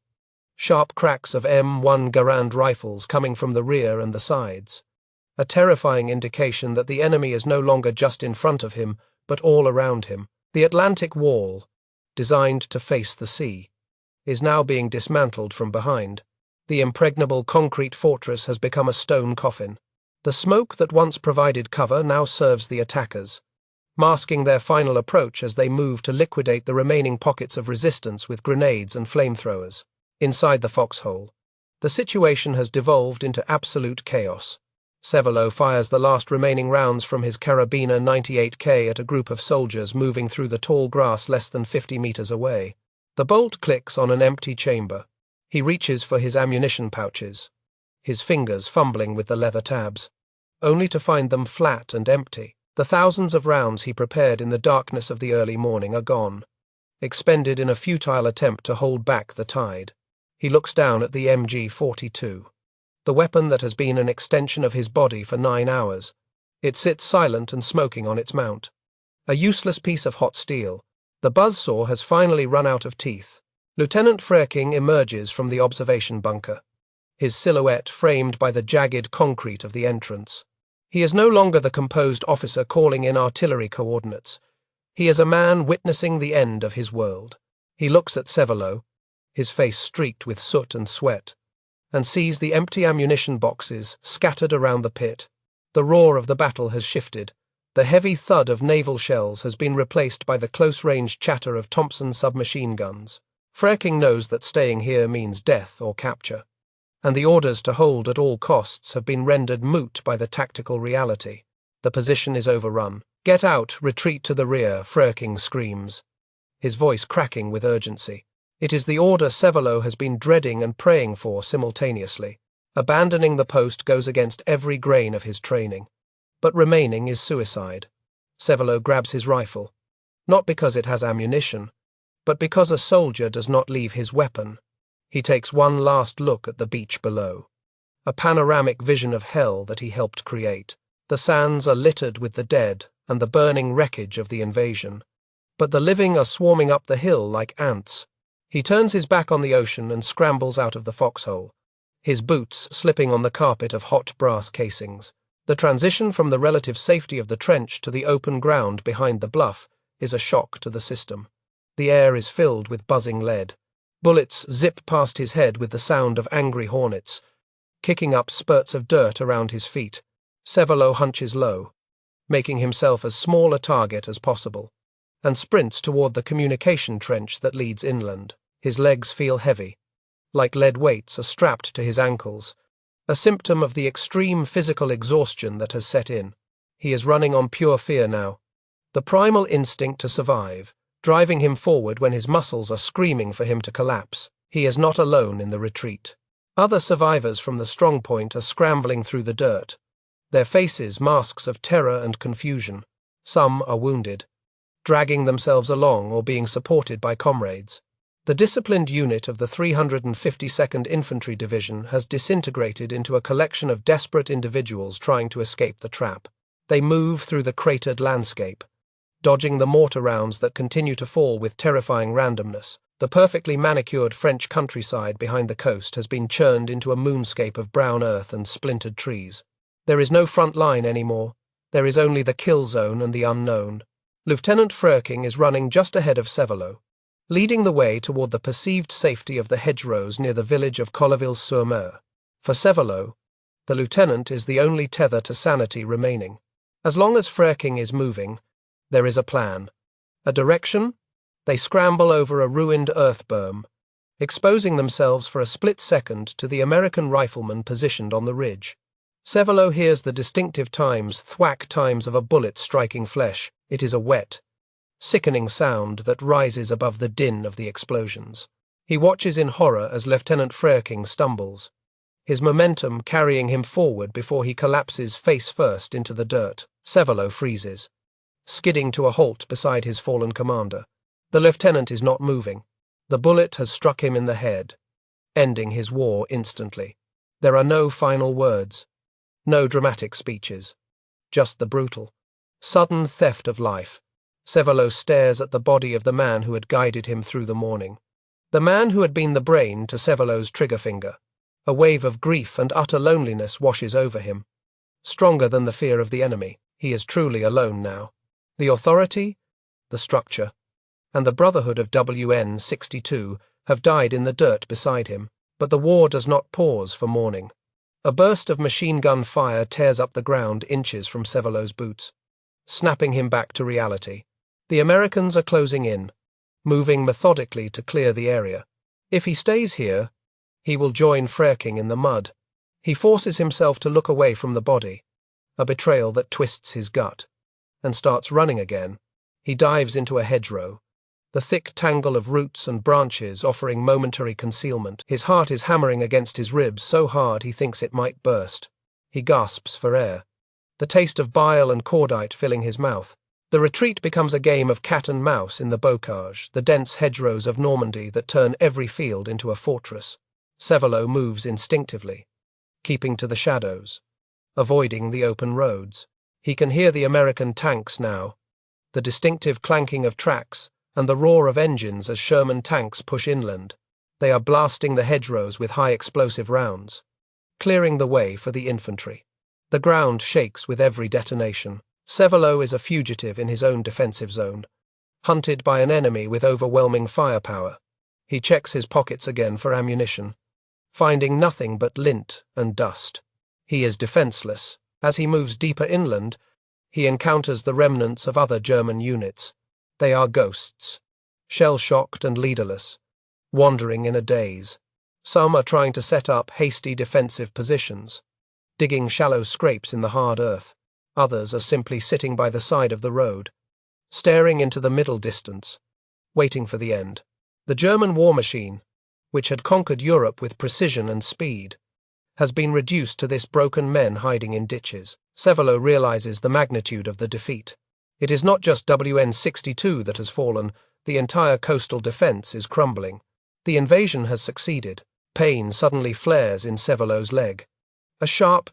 sharp cracks of M1 Garand rifles coming from the rear and the sides, a terrifying indication that the enemy is no longer just in front of him, but all around him. The Atlantic Wall, designed to face the sea, is now being dismantled from behind. The impregnable concrete fortress has become a stone coffin. The smoke that once provided cover now serves the attackers, masking their final approach as they move to liquidate the remaining pockets of resistance with grenades and flamethrowers. Inside the foxhole, the situation has devolved into absolute chaos. Sevelo fires the last remaining rounds from his Carabiner 98K at a group of soldiers moving through the tall grass less than 50 meters away. The bolt clicks on an empty chamber. He reaches for his ammunition pouches, his fingers fumbling with the leather tabs, only to find them flat and empty. The thousands of rounds he prepared in the darkness of the early morning are gone, expended in a futile attempt to hold back the tide. He looks down at the MG42, the weapon that has been an extension of his body for 9 hours. It sits silent and smoking on its mount. A useless piece of hot steel. The buzzsaw has finally run out of teeth. Lieutenant Frerking emerges from the observation bunker, his silhouette framed by the jagged concrete of the entrance. He is no longer the composed officer calling in artillery coordinates. He is a man witnessing the end of his world. He looks at Sevelo, his face streaked with soot and sweat, and sees the empty ammunition boxes scattered around the pit. The roar of the battle has shifted. The heavy thud of naval shells has been replaced by the close-range chatter of Thompson submachine guns. Frerking knows that staying here means death or capture, and the orders to hold at all costs have been rendered moot by the tactical reality. The position is overrun. "Get out, retreat to the rear," Frerking screams, his voice cracking with urgency. It is the order Sevelo has been dreading and praying for simultaneously. Abandoning the post goes against every grain of his training, but remaining is suicide. Sevelo grabs his rifle, not because it has ammunition, but because a soldier does not leave his weapon. He takes one last look at the beach below. a panoramic vision of hell that he helped create. The sands are littered with the dead and the burning wreckage of the invasion. But the living are swarming up the hill like ants. He turns his back on the ocean and scrambles out of the foxhole, his boots slipping on the carpet of hot brass casings. The transition from the relative safety of the trench to the open ground behind the bluff is a shock to the system. The air is filled with buzzing lead. Bullets zip past his head with the sound of angry hornets, kicking up spurts of dirt around his feet. Sevelo hunches low, making himself as small a target as possible, and sprints toward the communication trench that leads inland. His legs feel heavy, like lead weights are strapped to his ankles, a symptom of the extreme physical exhaustion that has set in. He is running on pure fear now, the primal instinct to survive, driving him forward when his muscles are screaming for him to collapse. He is not alone in the retreat. Other survivors from the strongpoint are scrambling through the dirt, their faces masks of terror and confusion. Some are wounded, dragging themselves along or being supported by comrades. The disciplined unit of the 352nd Infantry Division has disintegrated into a collection of desperate individuals trying to escape the trap. They move through the cratered landscape, dodging the mortar rounds that continue to fall with terrifying randomness. The perfectly manicured French countryside behind the coast has been churned into a moonscape of brown earth and splintered trees. There is no front line anymore. There is only the kill zone and the unknown. Lieutenant Frerking is running just ahead of Sevelo, leading the way toward the perceived safety of the hedgerows near the village of Colleville-sur-Mer. For Sevelo, the lieutenant is the only tether to sanity remaining. As long as Frerking is moving, there is a plan. A direction? They scramble over a ruined earth berm, exposing themselves for a split second to the American riflemen positioned on the ridge. Sevelo hears the distinctive thwack times of a bullet striking flesh. It is a wet, sickening sound that rises above the din of the explosions. He watches in horror as Lieutenant Frerking stumbles, his momentum carrying him forward before he collapses face first into the dirt. Sevelo freezes, skidding to a halt beside his fallen commander. The lieutenant is not moving. The bullet has struck him in the head, ending his war instantly. There are no final words, no dramatic speeches, just the brutal, sudden theft of life. Sevelo stares at the body of the man who had guided him through the morning. The man who had been the brain to Sevelo's trigger finger. A wave of grief and utter loneliness washes over him. Stronger than the fear of the enemy, he is truly alone now. The authority, the structure, and the brotherhood of WN62 have died in the dirt beside him, but the war does not pause for mourning. A burst of machine gun fire tears up the ground inches from Sevelo's boots, snapping him back to reality. The Americans are closing in, moving methodically to clear the area. If he stays here, he will join Frerking in the mud. He forces himself to look away from the body, a betrayal that twists his gut, and starts running again. He dives into a hedgerow, the thick tangle of roots and branches offering momentary concealment. His heart is hammering against his ribs so hard he thinks it might burst. He gasps for air, the taste of bile and cordite filling his mouth. The retreat becomes a game of cat and mouse in the bocage, the dense hedgerows of Normandy that turn every field into a fortress. Sevelo moves instinctively, keeping to the shadows, avoiding the open roads. He can hear the American tanks now, the distinctive clanking of tracks and the roar of engines as Sherman tanks push inland. They are blasting the hedgerows with high explosive rounds, clearing the way for the infantry. The ground shakes with every detonation. Sevelo is a fugitive in his own defensive zone, hunted by an enemy with overwhelming firepower. He checks his pockets again for ammunition, finding nothing but lint and dust. He is defenseless. As he moves deeper inland, he encounters the remnants of other German units. They are ghosts, shell-shocked and leaderless, wandering in a daze. Some are trying to set up hasty defensive positions, digging shallow scrapes in the hard earth. Others are simply sitting by the side of the road, staring into the middle distance, waiting for the end. The German war machine, which had conquered Europe with precision and speed, has been reduced to this broken men hiding in ditches. Sevelo realizes the magnitude of the defeat. It is not just WN62 that has fallen, the entire coastal defense is crumbling. The invasion has succeeded. Pain suddenly flares in Sevelo's leg. A sharp,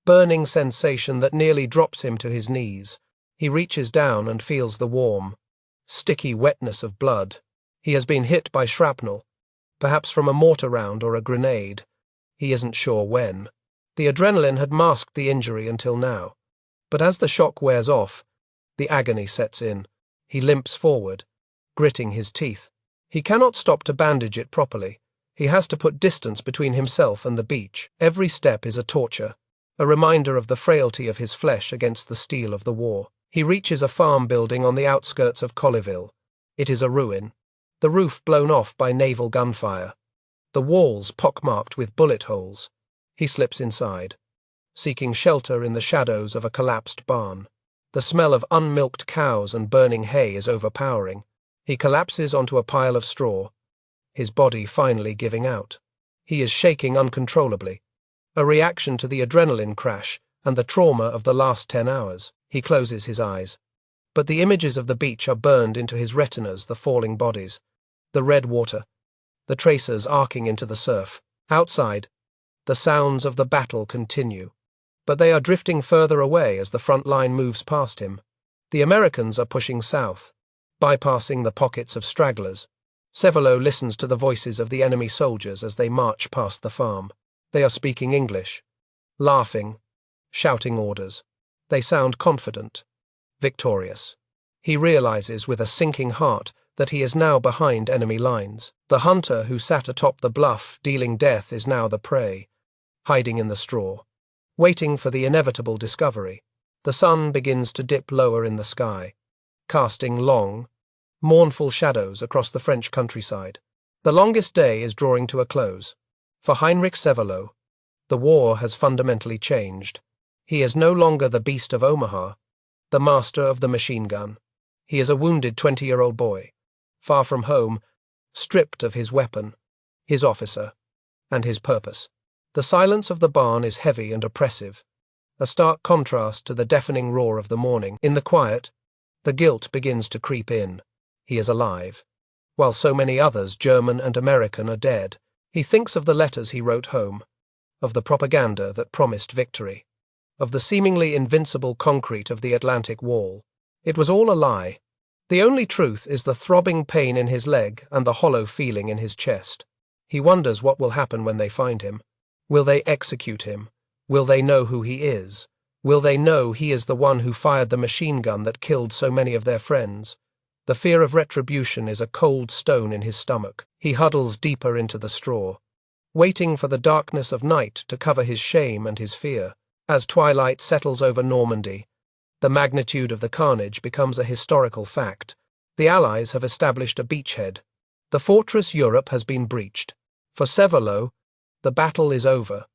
burning sensation that nearly drops him to his knees. He reaches down and feels the warm, sticky wetness of blood. He has been hit by shrapnel, perhaps from a mortar round or a grenade. He isn't sure when. The adrenaline had masked the injury until now. But as the shock wears off, the agony sets in. He limps forward, gritting his teeth. He cannot stop to bandage it properly. He has to put distance between himself and the beach. Every step is a torture, a reminder of the frailty of his flesh against the steel of the war. He reaches a farm building on the outskirts of Colleyville. It is a ruin, the roof blown off by naval gunfire, the walls pockmarked with bullet holes. He slips inside, seeking shelter in the shadows of a collapsed barn. The smell of unmilked cows and burning hay is overpowering. He collapses onto a pile of straw, his body finally giving out. He is shaking uncontrollably, a reaction to the adrenaline crash and the trauma of the last 10 hours. He closes his eyes. But the images of the beach are burned into his retinas, the falling bodies, the red water, the tracers arcing into the surf. Outside, the sounds of the battle continue, but they are drifting further away as the front line moves past him. The Americans are pushing south, bypassing the pockets of stragglers. Sevelo listens to the voices of the enemy soldiers as they march past the farm. They are speaking English, laughing, shouting orders. They sound confident, victorious. He realizes with a sinking heart that he is now behind enemy lines. The hunter who sat atop the bluff dealing death is now the prey, hiding in the straw, waiting for the inevitable discovery. The sun begins to dip lower in the sky, casting long, mournful shadows across the French countryside. The longest day is drawing to a close. For Heinrich Sevelo, the war has fundamentally changed. He is no longer the beast of Omaha, the master of the machine gun. He is a wounded 20-year-old boy, far from home, stripped of his weapon, his officer, and his purpose. The silence of the barn is heavy and oppressive, a stark contrast to the deafening roar of the morning. In the quiet, the guilt begins to creep in. He is alive, while so many others, German and American, are dead. He thinks of the letters he wrote home, of the propaganda that promised victory, of the seemingly invincible concrete of the Atlantic Wall. It was all a lie. The only truth is the throbbing pain in his leg and the hollow feeling in his chest. He wonders what will happen when they find him. Will they execute him? Will they know who he is? Will they know he is the one who fired the machine gun that killed so many of their friends? The fear of retribution is a cold stone in his stomach. He huddles deeper into the straw, waiting for the darkness of night to cover his shame and his fear. As twilight settles over Normandy, the magnitude of the carnage becomes a historical fact. The Allies have established a beachhead. The fortress Europe has been breached. For Sevelo, the battle is over,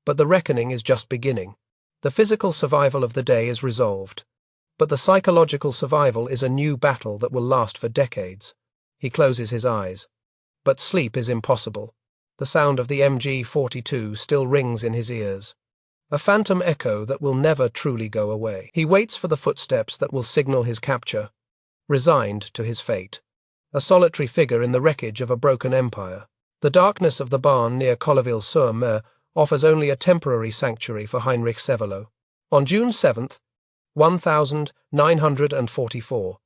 but the reckoning is just beginning. The physical survival of the day is resolved, but the psychological survival is a new battle that will last for decades. He closes his eyes, but sleep is impossible. The sound of the MG42 still rings in his ears, a phantom echo that will never truly go away. He waits for the footsteps that will signal his capture, resigned to his fate, a solitary figure in the wreckage of a broken empire. The darkness of the barn near Colleyville-sur-Mer offers only a temporary sanctuary for Heinrich Sevelo. On June 7th, 1944,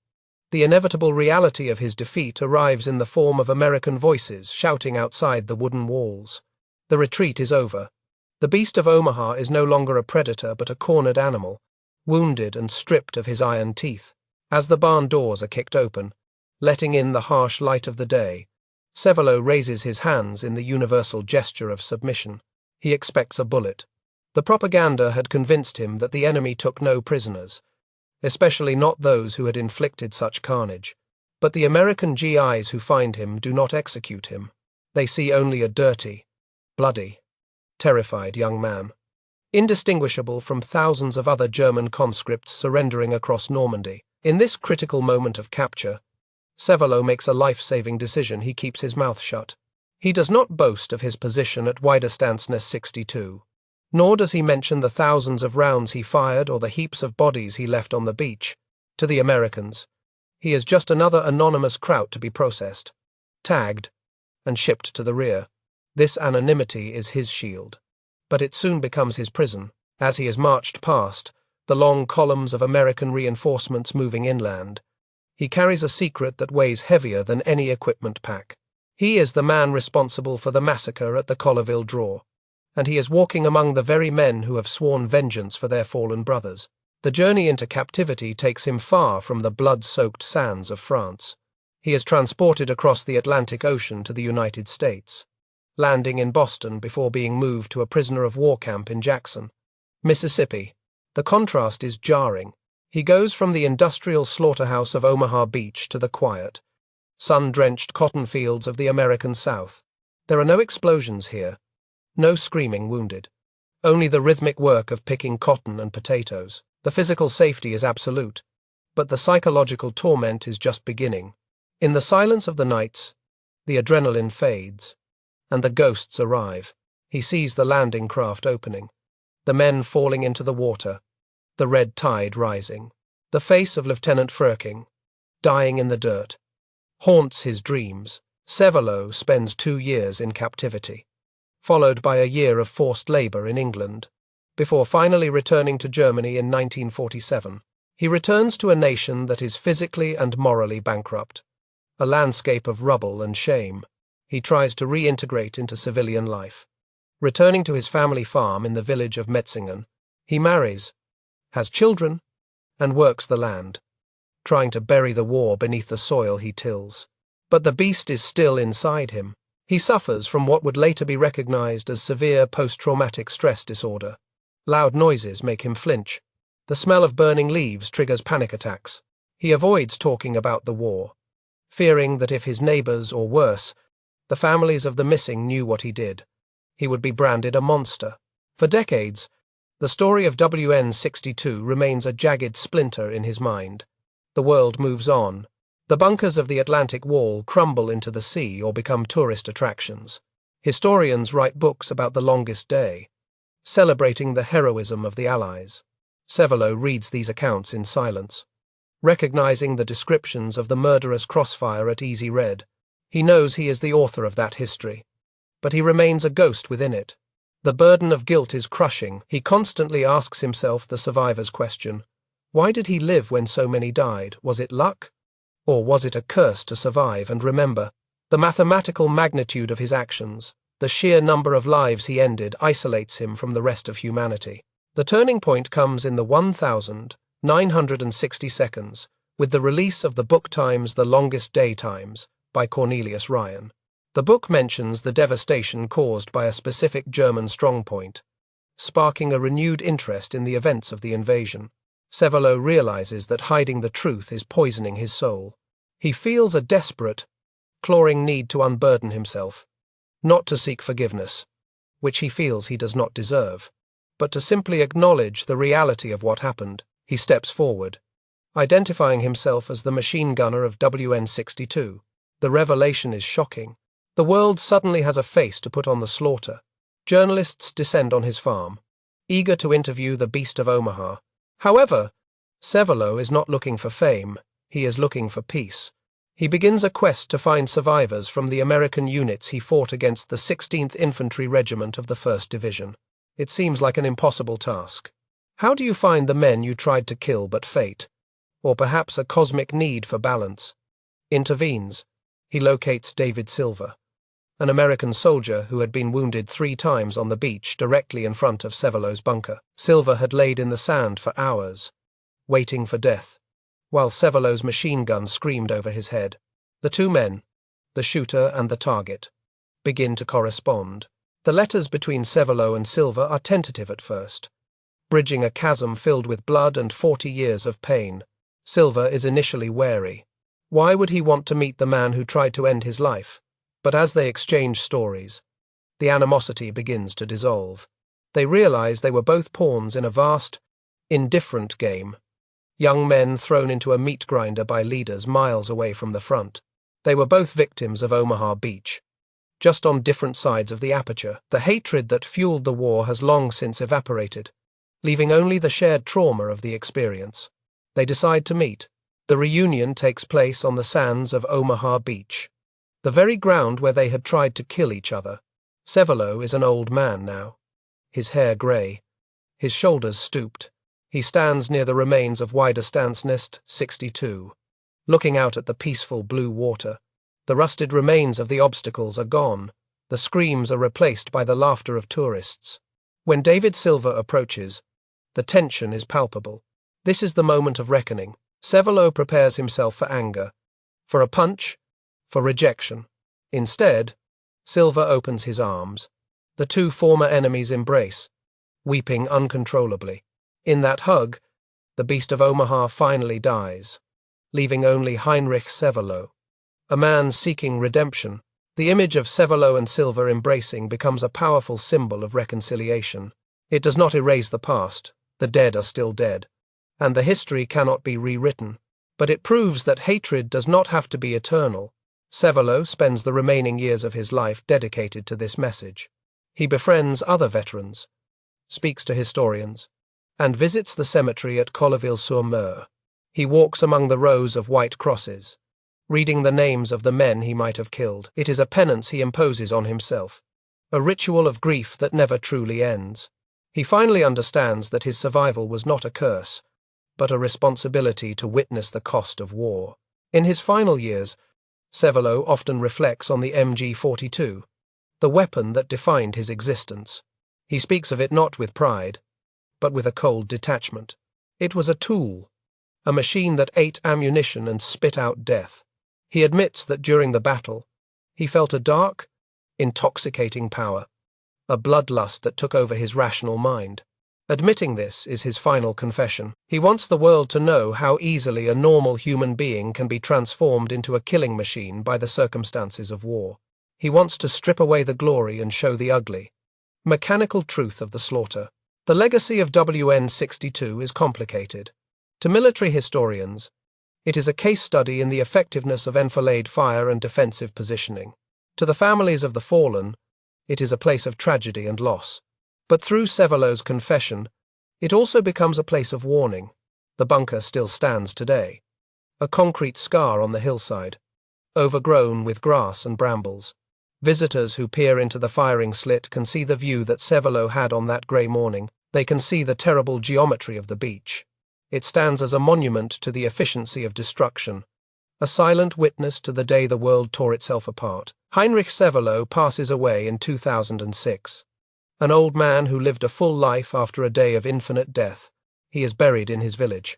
the inevitable reality of his defeat arrives in the form of American voices shouting outside the wooden walls. The retreat is over. The beast of Omaha is no longer a predator but a cornered animal, wounded and stripped of his iron teeth. As the barn doors are kicked open, letting in the harsh light of the day, Sevelo raises his hands in the universal gesture of submission. He expects a bullet. The propaganda had convinced him that the enemy took no prisoners, especially not those who had inflicted such carnage. But the American GIs who find him do not execute him. They see only a dirty, bloody, terrified young man, indistinguishable from thousands of other German conscripts surrendering across Normandy. In this critical moment of capture, Sevelo makes a life-saving decision. He keeps his mouth shut. He does not boast of his position at WN62, nor does he mention the thousands of rounds he fired or the heaps of bodies he left on the beach. To the Americans, he is just another anonymous kraut to be processed, tagged, and shipped to the rear. This anonymity is his shield. but it soon becomes his prison. As he is marched past the long columns of American reinforcements moving inland, he carries a secret that weighs heavier than any equipment pack. He is the man responsible for the massacre at the Collierville Draw, and he is walking among the very men who have sworn vengeance for their fallen brothers. The journey into captivity takes him far from the blood-soaked sands of France. He is transported across the Atlantic Ocean to the United States, landing in Boston before being moved to a prisoner of war camp in Jackson, Mississippi. The contrast is jarring. He goes from the industrial slaughterhouse of Omaha Beach to the quiet, sun-drenched cotton fields of the American South. There are no explosions here, no screaming wounded, only the rhythmic work of picking cotton and potatoes. The physical safety is absolute, but the psychological torment is just beginning. In the silence of the nights, the adrenaline fades, and the ghosts arrive. He sees the landing craft opening, the men falling into the water, the red tide rising. The face of Lieutenant Firking, dying in the dirt, haunts his dreams. Sevelo spends 2 years in captivity, followed by a year of forced labor in England, before finally returning to Germany in 1947. He returns to a nation that is physically and morally bankrupt, a landscape of rubble and shame. He tries to reintegrate into civilian life. Returning to his family farm in the village of Metzingen, he marries, has children, and works the land, trying to bury the war beneath the soil he tills. But the beast is still inside him. He suffers from what would later be recognized as severe post-traumatic stress disorder. Loud noises make him flinch. The smell of burning leaves triggers panic attacks. He avoids talking about the war, fearing that if his neighbors, or worse, the families of the missing knew what he did, he would be branded a monster. For decades, the story of WN62 remains a jagged splinter in his mind. The world moves on. The bunkers of the Atlantic Wall crumble into the sea or become tourist attractions. Historians write books about the longest day, celebrating the heroism of the Allies. Sevelo reads these accounts in silence, recognizing the descriptions of the murderous crossfire at Easy Red. He knows he is the author of that history, but he remains a ghost within it. The burden of guilt is crushing. He constantly asks himself the survivor's question. Why did he live when so many died? Was it luck? Or was it a curse to survive and remember? The mathematical magnitude of his actions, the sheer number of lives he ended, isolates him from the rest of humanity. The turning point comes in the 1,960 seconds, with the release of the book Times The Longest Day Times by Cornelius Ryan. The book mentions the devastation caused by a specific German strongpoint, sparking a renewed interest in the events of the invasion. Sevelo realizes that hiding the truth is poisoning his soul. He feels a desperate, clawing need to unburden himself, not to seek forgiveness, which he feels he does not deserve, but to simply acknowledge the reality of what happened. He steps forward, identifying himself as the machine gunner of WN62. The revelation is shocking. The world suddenly has a face to put on the slaughter. Journalists descend on his farm, eager to interview the Beast of Omaha. However, Sevelo is not looking for fame. He is looking for peace. He begins a quest to find survivors from the American units he fought against the 16th Infantry Regiment of the 1st Division. It seems like an impossible task. How do you find the men you tried to kill but fate, or perhaps a cosmic need for balance, intervenes? He locates David Silver, an American soldier who had been wounded 3 times on the beach directly in front of Sevelo's bunker. Silver had laid in the sand for hours, waiting for death, while Sevelo's machine gun screamed over his head. The 2 men, the shooter and the target, begin to correspond. The letters between Sevelo and Silver are tentative at first, bridging a chasm filled with blood and 40 years of pain. Silver is initially wary. Why would he want to meet the man who tried to end his life? But as they exchange stories, the animosity begins to dissolve. They realize they were both pawns in a vast, indifferent game. Young men thrown into a meat grinder by leaders miles away from the front. They were both victims of Omaha Beach, just on different sides of the aperture. The hatred that fueled the war has long since evaporated, leaving only the shared trauma of the experience. They decide to meet. The reunion takes place on the sands of Omaha Beach, the very ground where they had tried to kill each other. Sevelo is an old man now, his hair grey, his shoulders stooped. He stands near the remains of WN62, looking out at the peaceful blue water. The rusted remains of the obstacles are gone. The screams are replaced by the laughter of tourists. When David Silver approaches, the tension is palpable. This is the moment of reckoning. Sevelo prepares himself for anger, for a punch, for rejection. Instead, Silver opens his arms. The two former enemies embrace, weeping uncontrollably. In that hug, the beast of Omaha finally dies, leaving only Heinrich Sevelo, a man seeking redemption. The image of Sevelo and Silver embracing becomes a powerful symbol of reconciliation. It does not erase the past. The dead are still dead, and the history cannot be rewritten. But it proves that hatred does not have to be eternal. Sevelo spends the remaining years of his life dedicated to this message. He befriends other veterans, speaks to historians, and visits the cemetery at Colleville-sur-Mer. He walks among the rows of white crosses, reading the names of the men he might have killed. It is a penance he imposes on himself, a ritual of grief that never truly ends. He finally understands that his survival was not a curse, but a responsibility to witness the cost of war. In his final years, Sevelo often reflects on the MG42, the weapon that defined his existence. He speaks of it not with pride, but with a cold detachment. It was a tool, a machine that ate ammunition and spit out death. He admits that during the battle, he felt a dark, intoxicating power, a bloodlust that took over his rational mind. Admitting this is his final confession. He wants the world to know how easily a normal human being can be transformed into a killing machine by the circumstances of war. He wants to strip away the glory and show the ugly, mechanical truth of the slaughter. The legacy of WN62 is complicated. To military historians, it is a case study in the effectiveness of enfilade fire and defensive positioning. To the families of the fallen, it is a place of tragedy and loss. But through Sevelo's confession, it also becomes a place of warning. The bunker still stands today, a concrete scar on the hillside, overgrown with grass and brambles. Visitors who peer into the firing slit can see the view that Sevelo had on that grey morning. They can see the terrible geometry of the beach. It stands as a monument to the efficiency of destruction, a silent witness to the day the world tore itself apart. Heinrich Sevelo passes away in 2006. An old man who lived a full life after a day of infinite death. He is buried in his village,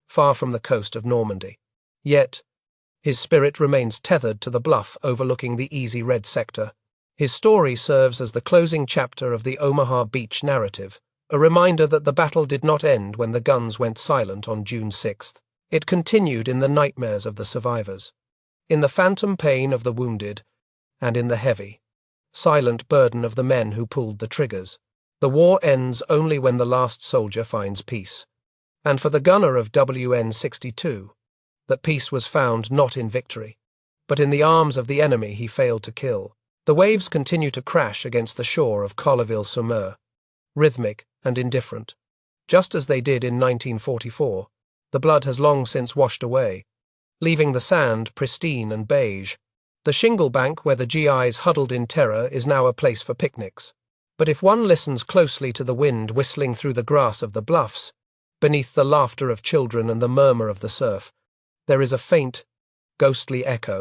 far from the coast of Normandy. Yet, his spirit remains tethered to the bluff overlooking the easy red sector. His story serves as the closing chapter of the Omaha Beach narrative, a reminder that the battle did not end when the guns went silent on June 6th. It continued in the nightmares of the survivors, in the phantom pain of the wounded, and in the heavy, silent burden of the men who pulled the triggers. The war ends only when the last soldier finds peace. And for the gunner of WN62, that peace was found not in victory, but in the arms of the enemy he failed to kill. The waves continue to crash against the shore of Colleville-sur-Mer, rhythmic and indifferent, just as they did in 1944. The blood has long since washed away, leaving the sand pristine and beige. The shingle bank where the GIs huddled in terror is now a place for picnics. But if one listens closely to the wind whistling through the grass of the bluffs, beneath the laughter of children and the murmur of the surf, there is a faint, ghostly echo